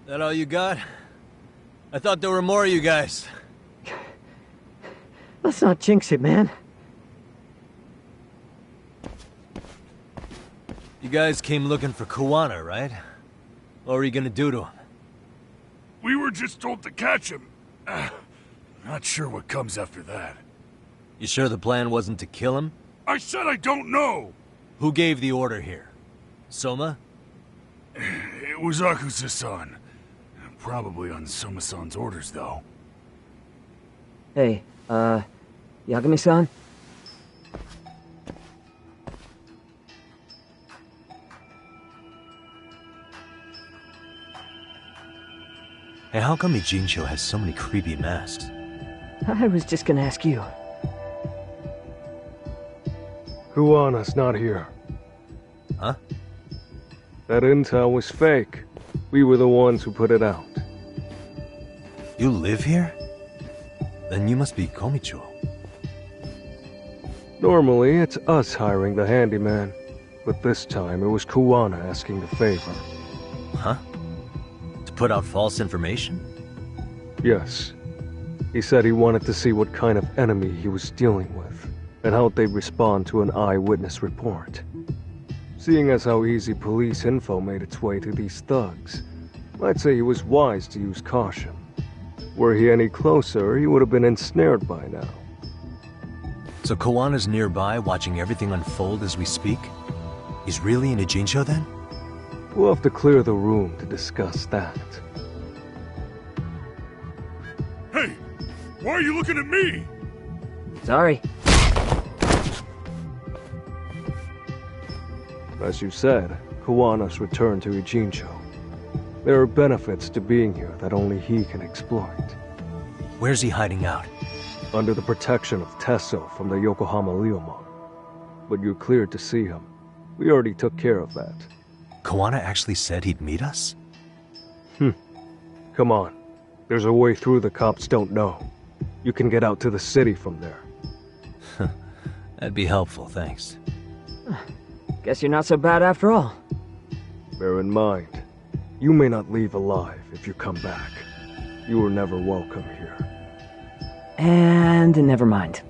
That all you got? I thought there were more of you guys. Let's not jinx it, man. You guys came looking for Kuwana, right? What were you gonna do to him? We were just told to catch him. Not sure what comes after that. You sure the plan wasn't to kill him? I said I don't know! Who gave the order here? Soma? It was Akusa-san. Probably on Soma-san's orders, though. Hey, Yagami-san? Hey, how come Ijincho has so many creepy masks? I was just gonna ask you. Kuwana's not here. Huh? That intel was fake. We were the ones who put it out. You live here? Then you must be Komicho. Normally, it's us hiring the handyman. But this time, it was Kuwana asking the favor. Huh? To put out false information? Yes. He said he wanted to see what kind of enemy he was dealing with, and how they'd respond to an eyewitness report. Seeing as how easy police info made its way to these thugs, I'd say he was wise to use caution. Were he any closer, he would have been ensnared by now. So Kawana's nearby, watching everything unfold as we speak? He's really in Ijincho then? We'll have to clear the room to discuss that. Hey! Why are you looking at me? Sorry. As you said, Kawana's returned to Ijincho. There are benefits to being here that only he can exploit. Where's he hiding out? Under the protection of Tesso from the Yokohama Ryomon. But you're cleared to see him. We already took care of that. Kawana actually said he'd meet us? Come on. There's a way through the cops don't know. You can get out to the city from there. That'd be helpful, thanks. Guess you're not so bad after all. Bear in mind, you may not leave alive if you come back. You were never welcome here. And never mind.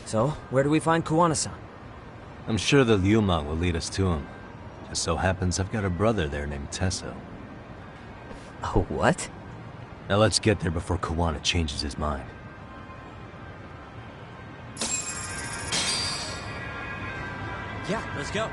So, where do we find Kuwana-san? I'm sure the Ryumon will lead us to him. Just so happens I've got a brother there named Tesso. Oh, what? Now let's get there before Kuwana changes his mind. Yeah, let's go.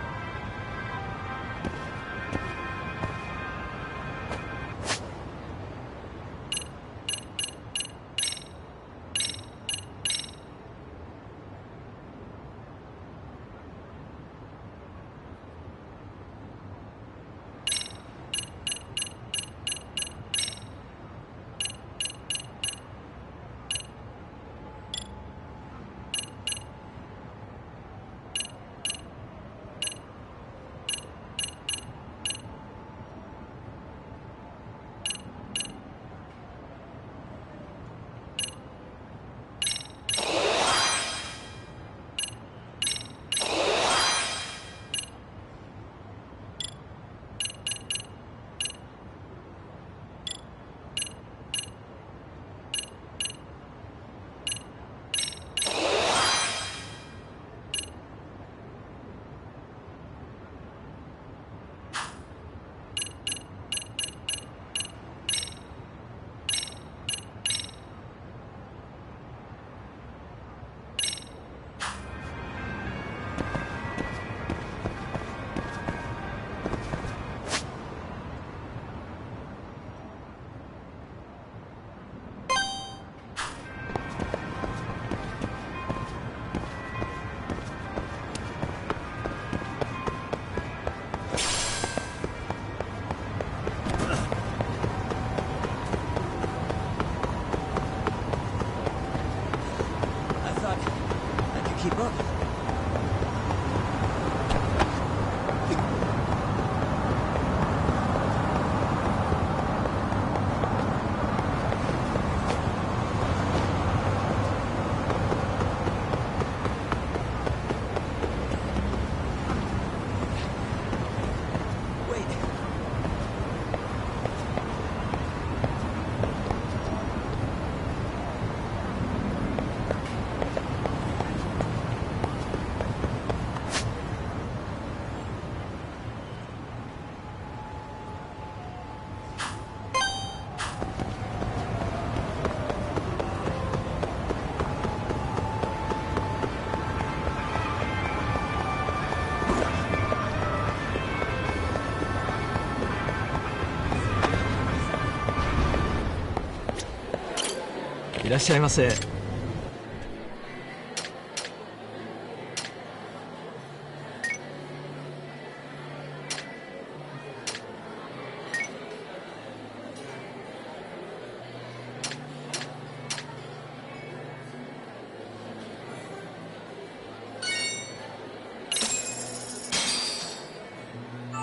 いらっしゃいませ。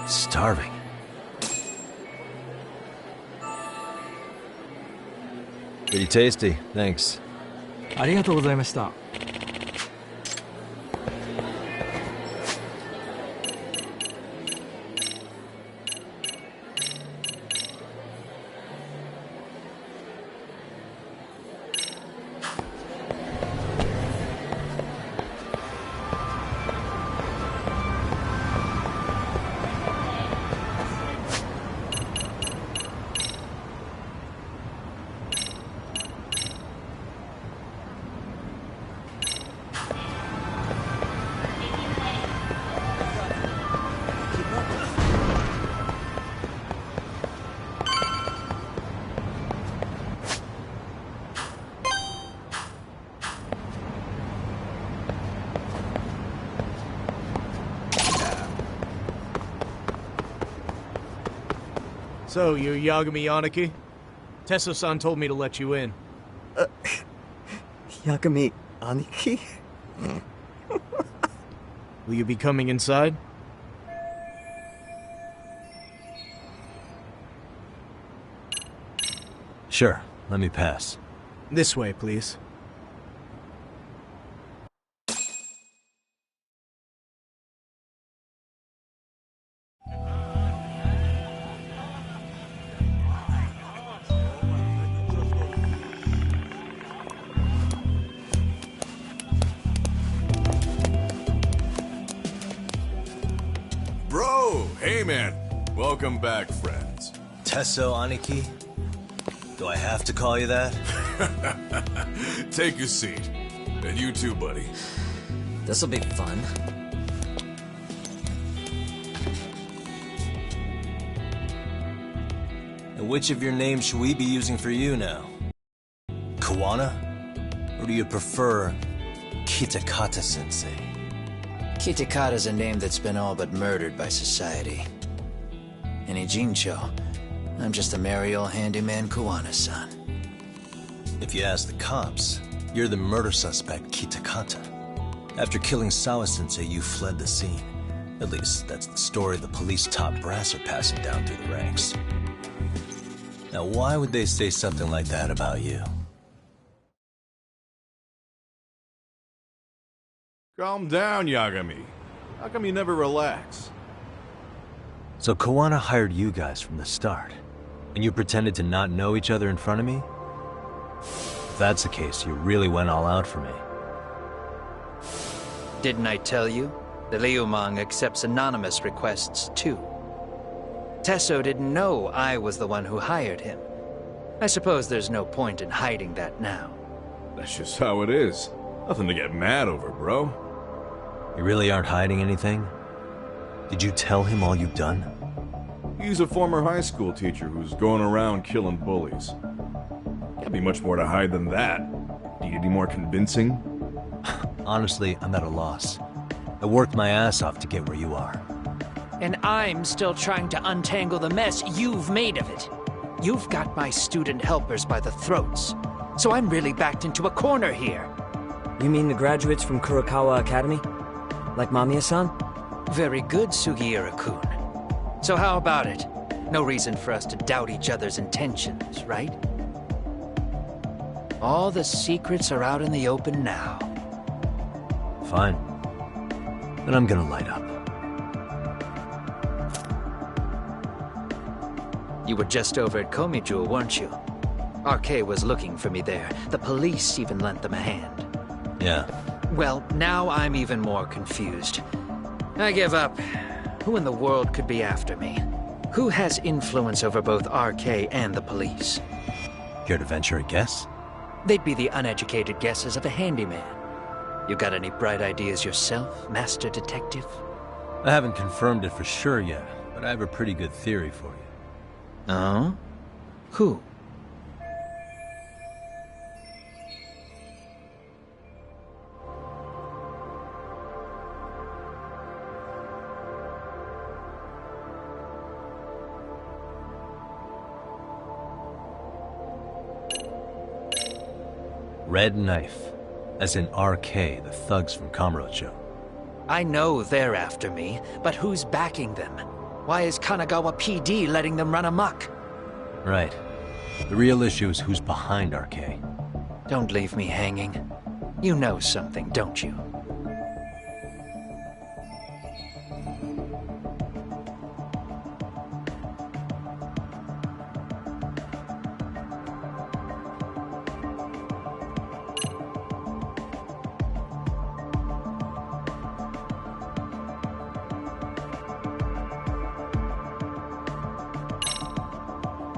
Starving. Pretty tasty, thanks. ありがとうございました。So, you're Yagami Aniki? Tesso-san told me to let you in. Yagami Aniki? Will you be coming inside? Sure, let me pass. This way, please. Bro! Hey, man. Welcome back, friends. Tesso Aniki? Do I have to call you that? Take a seat. And you too, buddy. This'll be fun. And which of your names should we be using for you now? Kawana? Or do you prefer Kitakata-sensei? Kitakata's a name that's been all but murdered by society. And Jincho, I'm just a merry old handyman Kawana-san. If you ask the cops, you're the murder suspect Kitakata. After killing Sawa-sensei, you fled the scene. At least, that's the story the police top brass are passing down through the ranks. Now, why would they say something like that about you? Calm down, Yagami. How come you never relax? So Kawana hired you guys from the start, and you pretended to not know each other in front of me? If that's the case, you really went all out for me. Didn't I tell you? The Liumang accepts anonymous requests, too. Tesso didn't know I was the one who hired him. I suppose there's no point in hiding that now. That's just how it is. Nothing to get mad over, bro. You really aren't hiding anything? Did you tell him all you've done? He's a former high school teacher who's going around killing bullies. Can't be much more to hide than that. Need any more convincing? Honestly, I'm at a loss. I worked my ass off to get where you are. And I'm still trying to untangle the mess you've made of it. You've got my student helpers by the throats. So I'm really backed into a corner here. You mean the graduates from Kurokawa Academy? Like Mamiya-san? Very good, Sugiura-kun. So how about it? No reason for us to doubt each other's intentions, right? All the secrets are out in the open now. Fine. Then I'm gonna light up. You were just over at Komiju, weren't you? RK was looking for me there. The police even lent them a hand. Yeah. Well, now I'm even more confused. I give up. Who in the world could be after me? Who has influence over both RK and the police? Care to venture a guess? They'd be the uneducated guesses of a handyman. You got any bright ideas yourself, Master Detective? I haven't confirmed it for sure yet, but I have a pretty good theory for you. Oh? Who? red knife. As in RK, the thugs from Kamurocho. I know they're after me, but who's backing them? Why is Kanagawa PD letting them run amok? Right. The real issue is who's behind RK. Don't leave me hanging. You know something, don't you?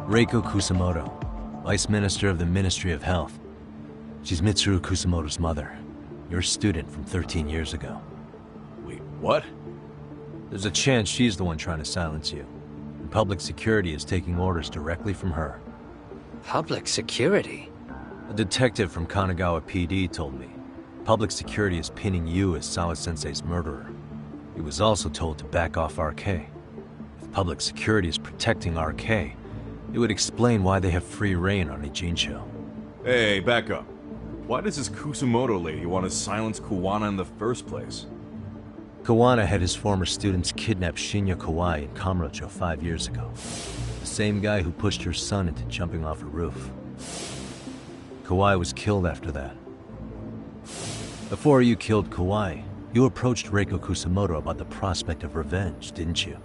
Reiko Kusamoto, Vice Minister of the Ministry of Health. She's Mitsuru Kusamoto's mother, your student from 13 years ago. Wait, what? There's a chance she's the one trying to silence you. And public security is taking orders directly from her. Public security? A detective from Kanagawa PD told me. Public security is pinning you as Sawa-sensei's murderer. He was also told to back off RK. If public security is protecting RK, it would explain why they have free reign on Ijincho. Hey, back up. Why does this Kusamoto lady want to silence Kuwana in the first place? Kuwana had his former students kidnap Shinya Kawai in Kamurocho 5 years ago. The same guy who pushed her son into jumping off a roof. Kawai was killed after that. Before you killed Kawai, you approached Reiko Kusamoto about the prospect of revenge, didn't you?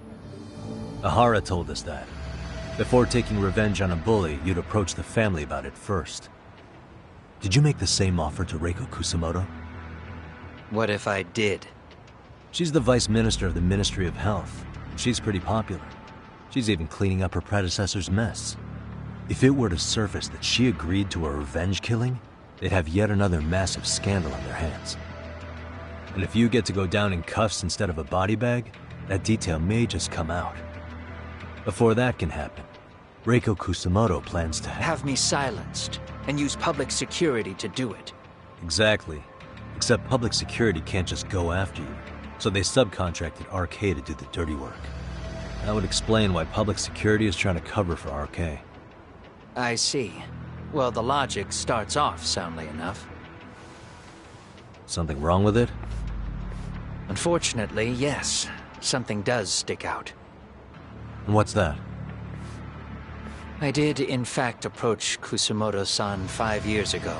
Ahara told us that. Before taking revenge on a bully, you'd approach the family about it first. Did you make the same offer to Reiko Kusamoto? What if I did? She's the Vice Minister of the Ministry of Health. She's pretty popular. She's even cleaning up her predecessor's mess. If it were to surface that she agreed to a revenge killing, they'd have yet another massive scandal on their hands. And if you get to go down in cuffs instead of a body bag, that detail may just come out. Before that can happen, Reiko Kusamoto plans to have me silenced and use public security to do it. Exactly. Except public security can't just go after you, so they subcontracted RK to do the dirty work. That would explain why public security is trying to cover for RK. I see. Well, the logic starts off soundly enough. Something wrong with it? Unfortunately, yes. Something does stick out. And what's that? I did, in fact, approach Kusamoto-san 5 years ago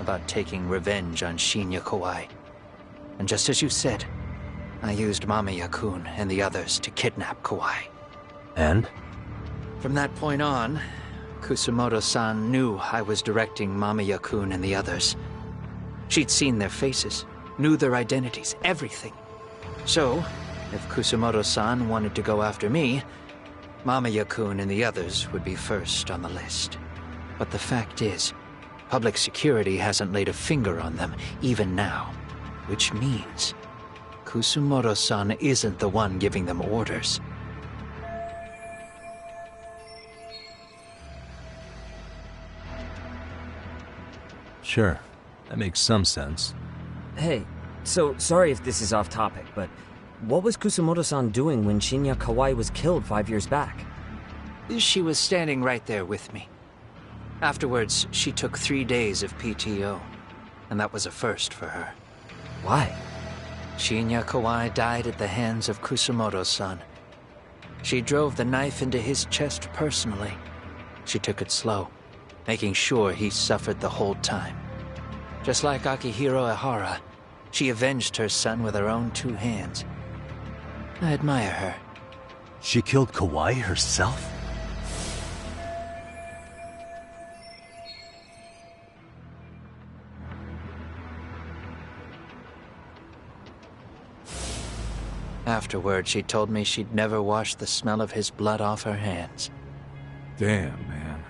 about taking revenge on Shinya Kawai. And just as you said, I used Mamiya-kun and the others to kidnap Kawai. And? From that point on, Kusamoto-san knew I was directing Mamiya-kun and the others. She'd seen their faces, knew their identities, everything. So, if Kusamoto-san wanted to go after me, Mamiya-kun and the others would be first on the list. But the fact is, public security hasn't laid a finger on them, even now. Which means, Kusamoto-san isn't the one giving them orders. Sure, that makes some sense. Hey, so sorry if this is off topic, but what was Kusamoto-san doing when Shinya Kawai was killed 5 years back? She was standing right there with me. Afterwards, she took 3 days of PTO, and that was a first for her. Why? Shinya Kawai died at the hands of Kusamoto-san. She drove the knife into his chest personally. She took it slow, making sure he suffered the whole time. Just like Akihiro Ehara, she avenged her son with her own 2 hands. I admire her. She killed Kawai herself? Afterward, she told me she'd never wash the smell of his blood off her hands. Damn, man.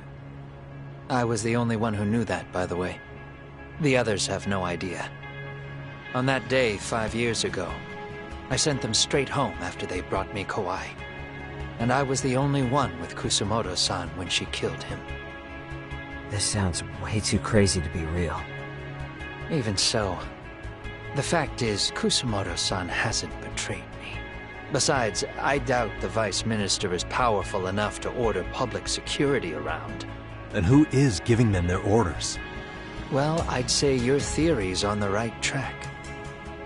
I was the only one who knew that, by the way. The others have no idea. On that day 5 years ago, I sent them straight home after they brought me Kawai. And I was the only one with Kusamoto-san when she killed him. This sounds way too crazy to be real. Even so, the fact is, Kusamoto-san hasn't betrayed me. Besides, I doubt the Vice Minister is powerful enough to order public security around. Then who is giving them their orders? Well, I'd say your theory's on the right track.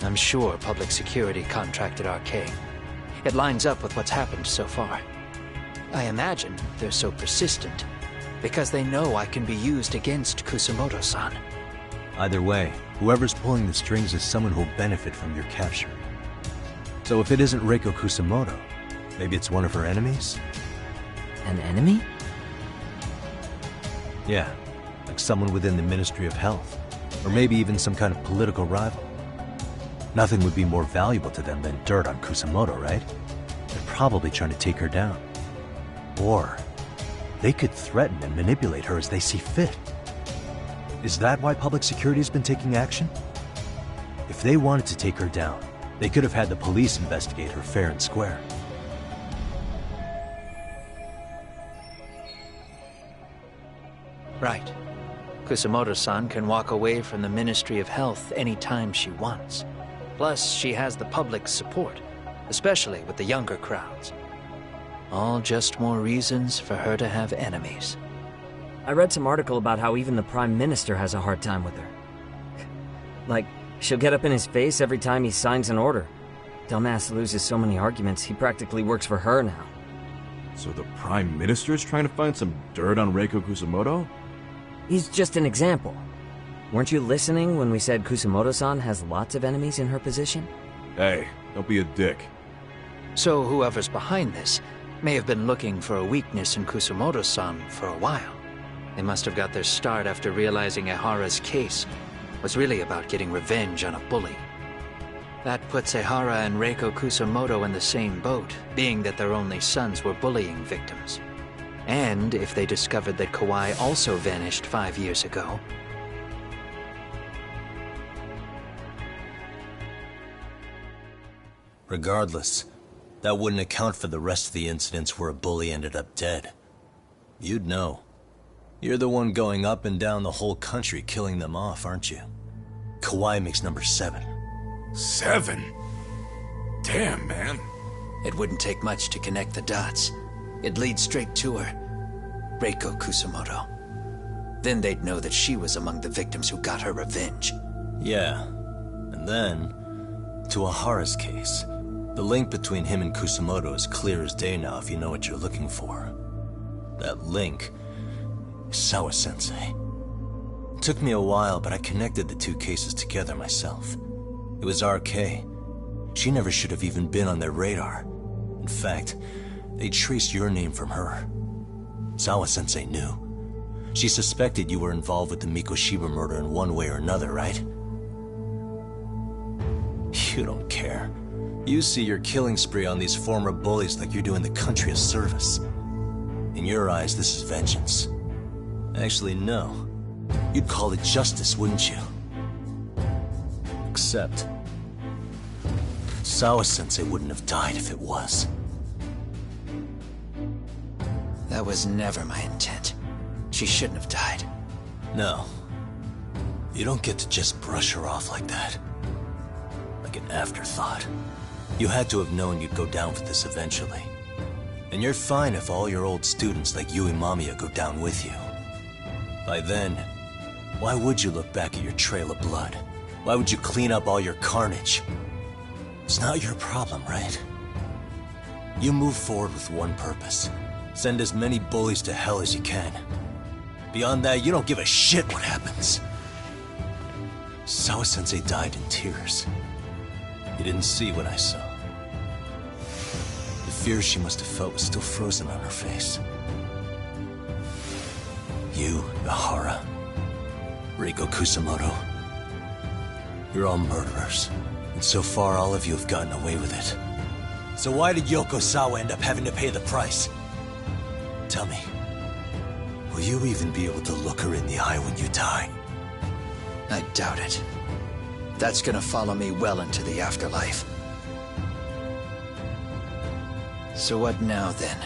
I'm sure public security contracted RK. It lines up with what's happened so far. I imagine they're so persistent because they know I can be used against Kusumoto-san. Either way, whoever's pulling the strings is someone who'll benefit from your capture. So if it isn't Reiko Kusumoto, maybe it's one of her enemies? An enemy? Yeah, like someone within the Ministry of Health, or maybe even some kind of political rival. Nothing would be more valuable to them than dirt on Kusumoto, right? They're probably trying to take her down. Or they could threaten and manipulate her as they see fit. Is that why public security has been taking action? If they wanted to take her down, they could have had the police investigate her fair and square. Right. Kusumoto-san can walk away from the Ministry of Health anytime she wants. Plus, she has the public's support, especially with the younger crowds. All just more reasons for her to have enemies. I read some article about how even the Prime Minister has a hard time with her. Like, she'll get up in his face every time he signs an order. Dumbass loses so many arguments, he practically works for her now. So the Prime Minister's trying to find some dirt on Reiko Kusumoto? He's just an example. Weren't you listening when we said Kusumoto-san has lots of enemies in her position? Hey, don't be a dick. So whoever's behind this may have been looking for a weakness in Kusumoto-san for a while. They must have got their start after realizing Ehara's case was really about getting revenge on a bully. That puts Ehara and Reiko Kusumoto in the same boat, being that their only sons were bullying victims. And if they discovered that Kawai also vanished 5 years ago... Regardless, that wouldn't account for the rest of the incidents where a bully ended up dead. You'd know. You're the one going up and down the whole country killing them off, aren't you? Kawai makes number 7. 7? Damn, man. It wouldn't take much to connect the dots. It'd lead straight to her. Reiko Kusumoto. Then they'd know that she was among the victims who got her revenge. Yeah. And then, to Ehara's case. The link between him and Kusumoto is clear as day now if you know what you're looking for. That link is Sawa-sensei. It took me a while, but I connected the two cases together myself. It was RK. She never should have even been on their radar. In fact, they traced your name from her. Sawa-sensei knew. She suspected you were involved with the Mikoshiba murder in one way or another, right? You don't care. You see your killing spree on these former bullies like you're doing the country a service. In your eyes, this is vengeance. Actually, no. You'd call it justice, wouldn't you? Except... Sawa-sensei wouldn't have died if it was. That was never my intent. She shouldn't have died. No. You don't get to just brush her off like that. Like an afterthought. You had to have known you'd go down for this eventually. And you're fine if all your old students like Yui Mamiya go down with you. By then, why would you look back at your trail of blood? Why would you clean up all your carnage? It's not your problem, right? You move forward with one purpose. Send as many bullies to hell as you can. Beyond that, you don't give a shit what happens. Sawa-sensei died in tears. You didn't see what I saw. The fear she must have felt was still frozen on her face. You, Ehara, Reiko Kusumoto, you're all murderers. And so far, all of you have gotten away with it. So why did Yoko Sawa end up having to pay the price? Tell me, will you even be able to look her in the eye when you die? I doubt it. That's gonna follow me well into the afterlife. So what now, then?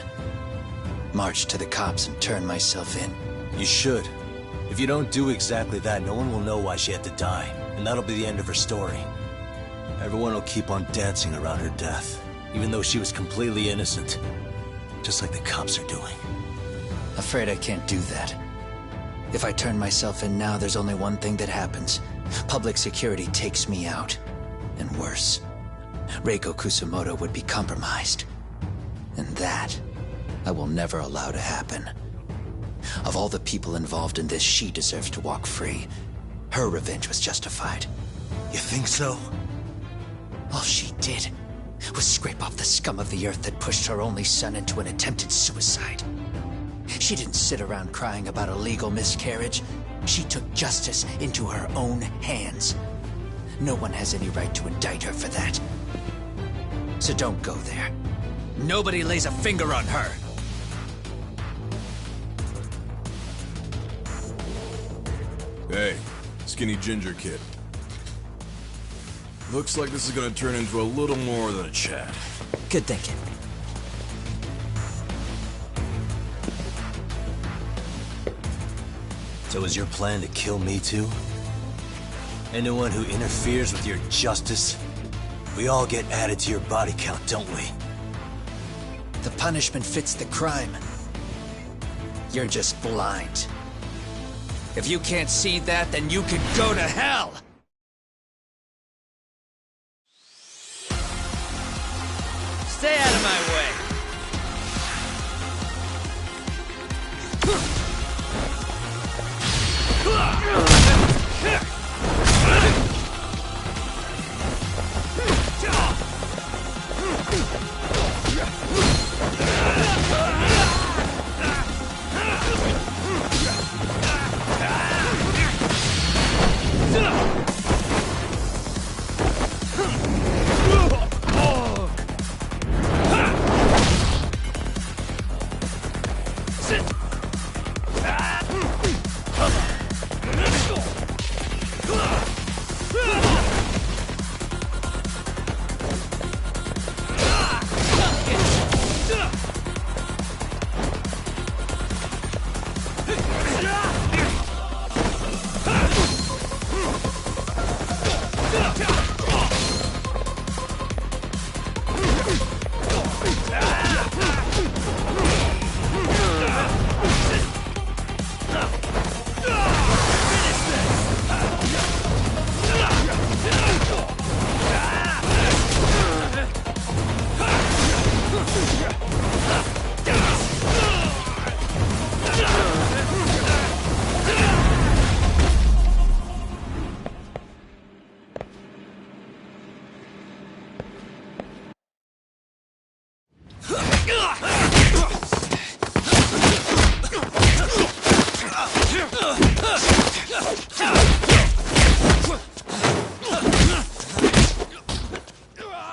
March to the cops and turn myself in? You should. If you don't do exactly that, no one will know why she had to die, and that'll be the end of her story. Everyone will keep on dancing around her death, even though she was completely innocent. Just like the cops are doing. Afraid I can't do that. If I turn myself in now, there's only one thing that happens. Public security takes me out. And worse, Reiko Kusamoto would be compromised. And that, I will never allow to happen. Of all the people involved in this, she deserves to walk free. Her revenge was justified. You think so? All she did was scrape off the scum of the earth that pushed her only son into an attempted suicide. She didn't sit around crying about a legal miscarriage. She took justice into her own hands. No one has any right to indict her for that. So don't go there. Nobody lays a finger on her. Hey, skinny ginger kid. Looks like this is gonna turn into a little more than a chat. Good thinking. So is your plan to kill me too? Anyone who interferes with your justice, we all get added to your body count, don't we? The punishment fits the crime. You're just blind. If you can't see that, then you can go to hell! Stay out of my way!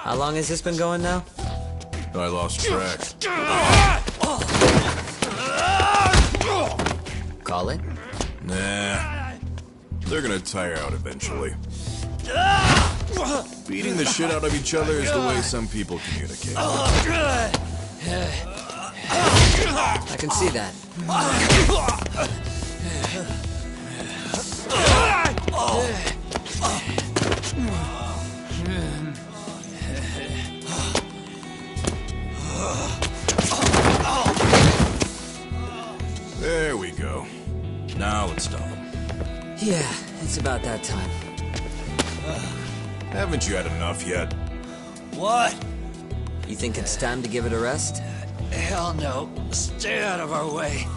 How long has this been going now? I lost track. Call it? Nah. They're gonna tire out eventually. Beating the shit out of each other is the way some people communicate. I can see that. There we go. Now let's stop them. Yeah, it's about that time. Haven't you had enough yet? What? You think it's time to give it a rest? Hell no. Stay out of our way.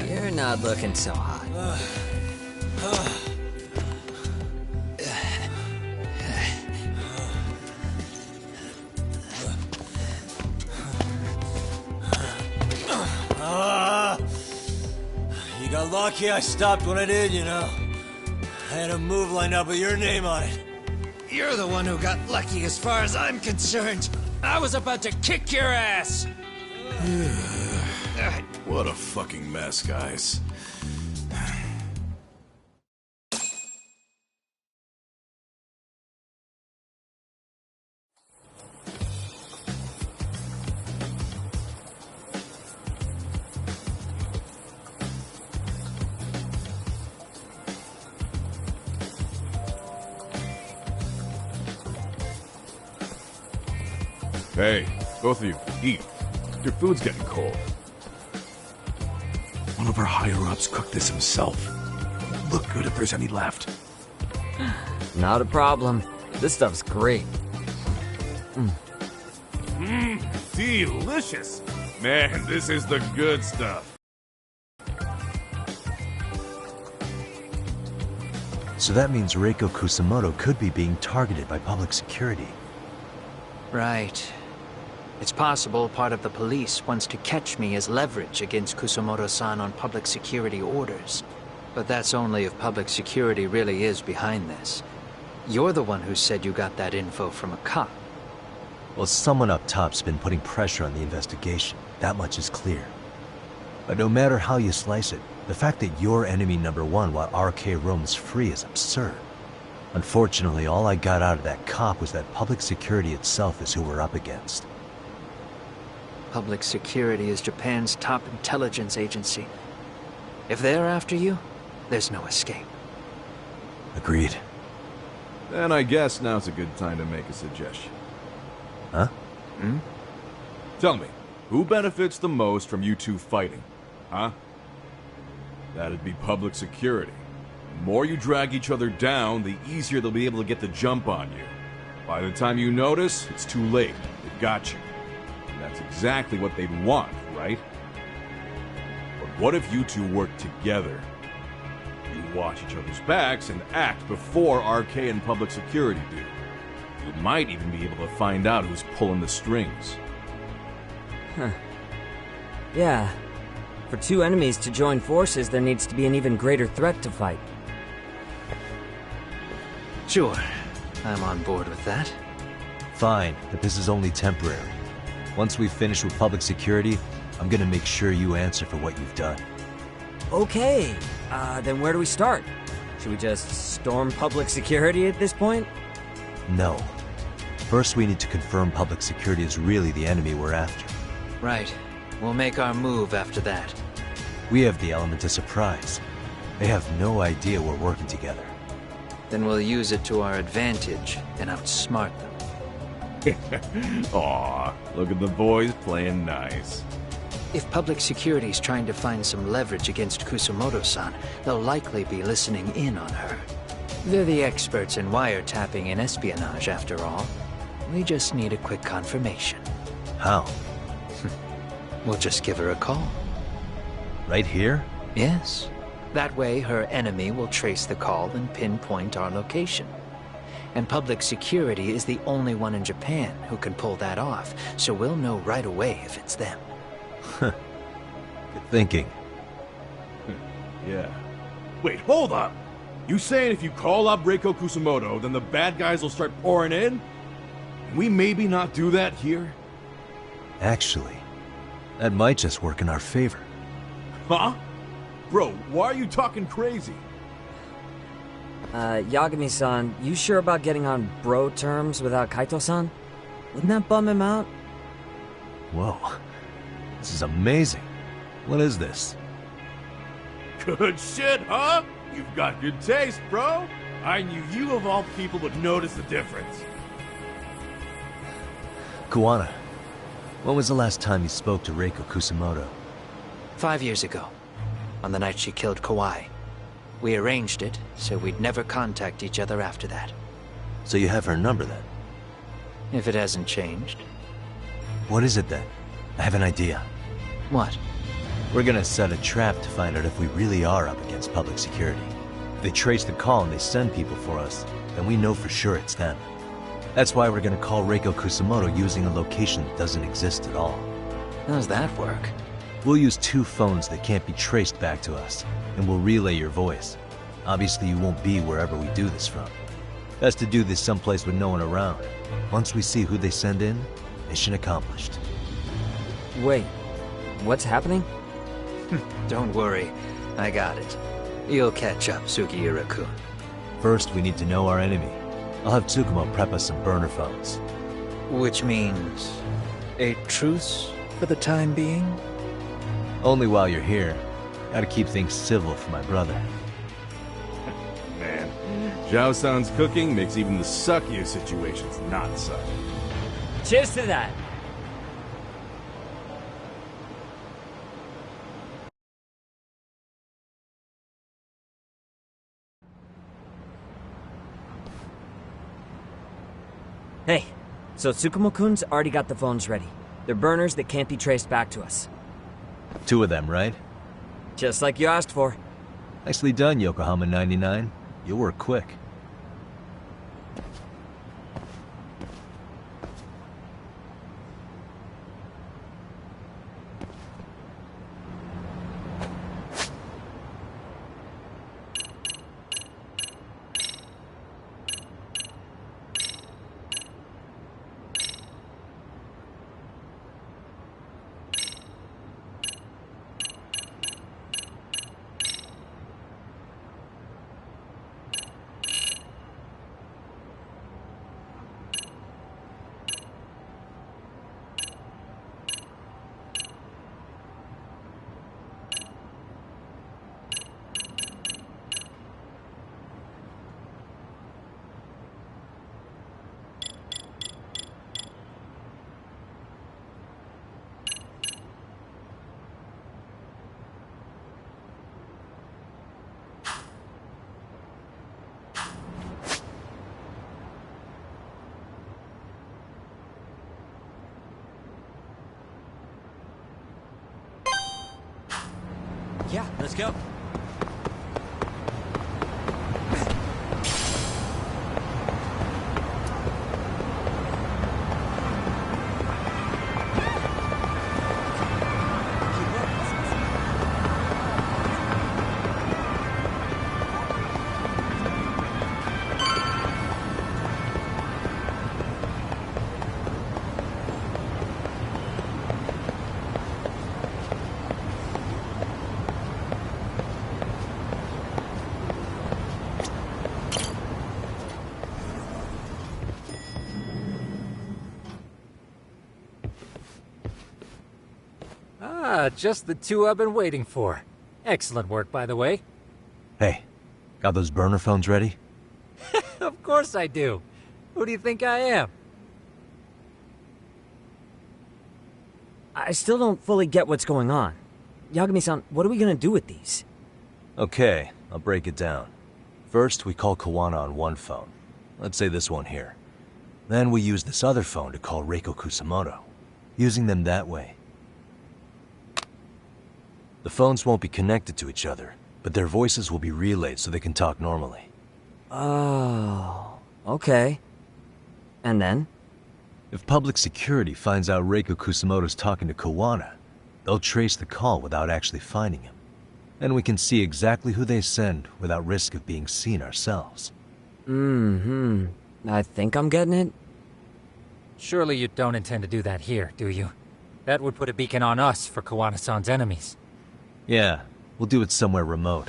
You're not looking so hot. You got lucky I stopped when I did, you know. I had a move lined up with your name on it. You're the one who got lucky as far as I'm concerned. I was about to kick your ass. What a fucking mess, guys. Hey, both of you, eat. Your food's getting cold. one of our higher-ups cooked this himself. Look good if there's any left. Not a problem. This stuff's great. Delicious! Man, this is the good stuff. So that means Reiko Kusamoto could be being targeted by public security. Right. It's possible part of the police wants to catch me as leverage against Kusamoto-san on public security orders. But that's only if public security really is behind this. You're the one who said you got that info from a cop. Well, someone up top's been putting pressure on the investigation. That much is clear. But no matter how you slice it, the fact that you're enemy number one while RK roams free is absurd. Unfortunately, all I got out of that cop was that public security itself is who we're up against. Public security is Japan's top intelligence agency. If they're after you, there's no escape. Agreed. Then I guess now's a good time to make a suggestion. Huh? Tell me, who benefits the most from you two fighting? Huh? That'd be public security. The more you drag each other down, the easier they'll be able to get the jump on you. By the time you notice, it's too late. They've got you. And that's exactly what they'd want, right? But what if you two work together? You watch each other's backs and act before RK and public security do. You might even be able to find out who's pulling the strings. Huh. Yeah. For two enemies to join forces, there needs to be an even greater threat to fight. Sure. I'm on board with that. Fine, but this is only temporary. Once we finish with public security, I'm gonna make sure you answer for what you've done. Okay. Then where do we start? Should we just storm public security at this point? No. First, we need to confirm public security is really the enemy we're after. Right. We'll make our move after that. We have the element of surprise. They have no idea we're working together. Then we'll use it to our advantage and outsmart them. Aw, look at the boys playing nice. If public security's trying to find some leverage against Kusamoto-san, they'll likely be listening in on her. They're the experts in wiretapping and espionage, after all. We just need a quick confirmation. How? We'll just give her a call. Right here? Yes. That way, her enemy will trace the call and pinpoint our location. And public security is the only one in Japan who can pull that off, so we'll know right away if it's them. Good thinking. Yeah. Wait, hold up! You saying if you call up Reiko Kusamoto, then the bad guys will start pouring in? Can we maybe not do that here? Actually, that might just work in our favor. Huh? Bro, why are you talking crazy? Yagami-san, you sure about getting on bro terms without Kaito-san? Wouldn't that bum him out? Whoa. This is amazing. What is this? Good shit, huh? You've got good taste, bro. I knew you of all people would notice the difference. Kuwana, when was the last time you spoke to Reiko Kusamoto? 5 years ago, on the night she killed Kawai. We arranged it, so we'd never contact each other after that. So you have her number then? If it hasn't changed. What is it then? I have an idea. What? We're gonna set a trap to find out if we really are up against public security. If they trace the call and they send people for us, then we know for sure it's them. That's why we're gonna call Reiko Kusamoto using a location that doesn't exist at all. How does that work? We'll use 2 phones that can't be traced back to us, and we'll relay your voice. Obviously you won't be wherever we do this from. Best to do this someplace with no one around. Once we see who they send in, mission accomplished. Wait, what's happening? Don't worry, I got it. You'll catch up, Sugiura-kun. First, we need to know our enemy. I'll have Tsukumo prep us some burner phones. Which means a truce for the time being? Only while you're here. Gotta keep things civil for my brother. Man, Zhao-san's cooking makes even the suckiest situations not suck. Cheers to that! Hey, so Tsukumo-kun's already got the phones ready. They're burners that can't be traced back to us. 2 of them, right? Just like you asked for. Nicely done, Yokohama 99. You'll work quick. Yeah, let's go. Just the 2 I've been waiting for. Excellent work, by the way. Hey, got those burner phones ready? Of course I do. Who do you think I am? I still don't fully get what's going on. Yagami-san, what are we gonna do with these? Okay, I'll break it down. First, we call Kawana on one phone. Let's say this one here. Then we use this other phone to call Reiko Kusamoto. Using them that way. The phones won't be connected to each other, but their voices will be relayed so they can talk normally. Oh, okay. And then? If public security finds out Reiko Kusamoto's talking to Kawana, they'll trace the call without actually finding him. And we can see exactly who they send without risk of being seen ourselves. I think I'm getting it. Surely you don't intend to do that here, do you? That would put a beacon on us for Kawana-san's enemies. Yeah, we'll do it somewhere remote.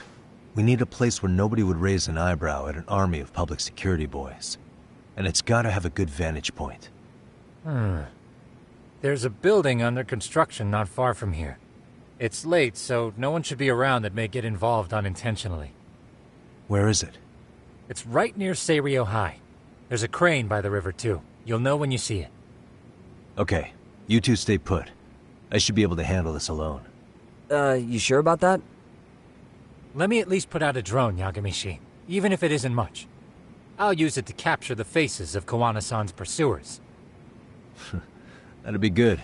We need a place where nobody would raise an eyebrow at an army of public security boys. And it's gotta have a good vantage point. There's a building under construction not far from here. It's late, so no one should be around that may get involved unintentionally. Where is it? It's right near Seirio High. There's a crane by the river, too. You'll know when you see it. Okay, you two stay put. I should be able to handle this alone. You sure about that? Let me at least put out a drone, Yagamishi, even if it isn't much. I'll use it to capture the faces of Kawana-san's pursuers. That'd be good.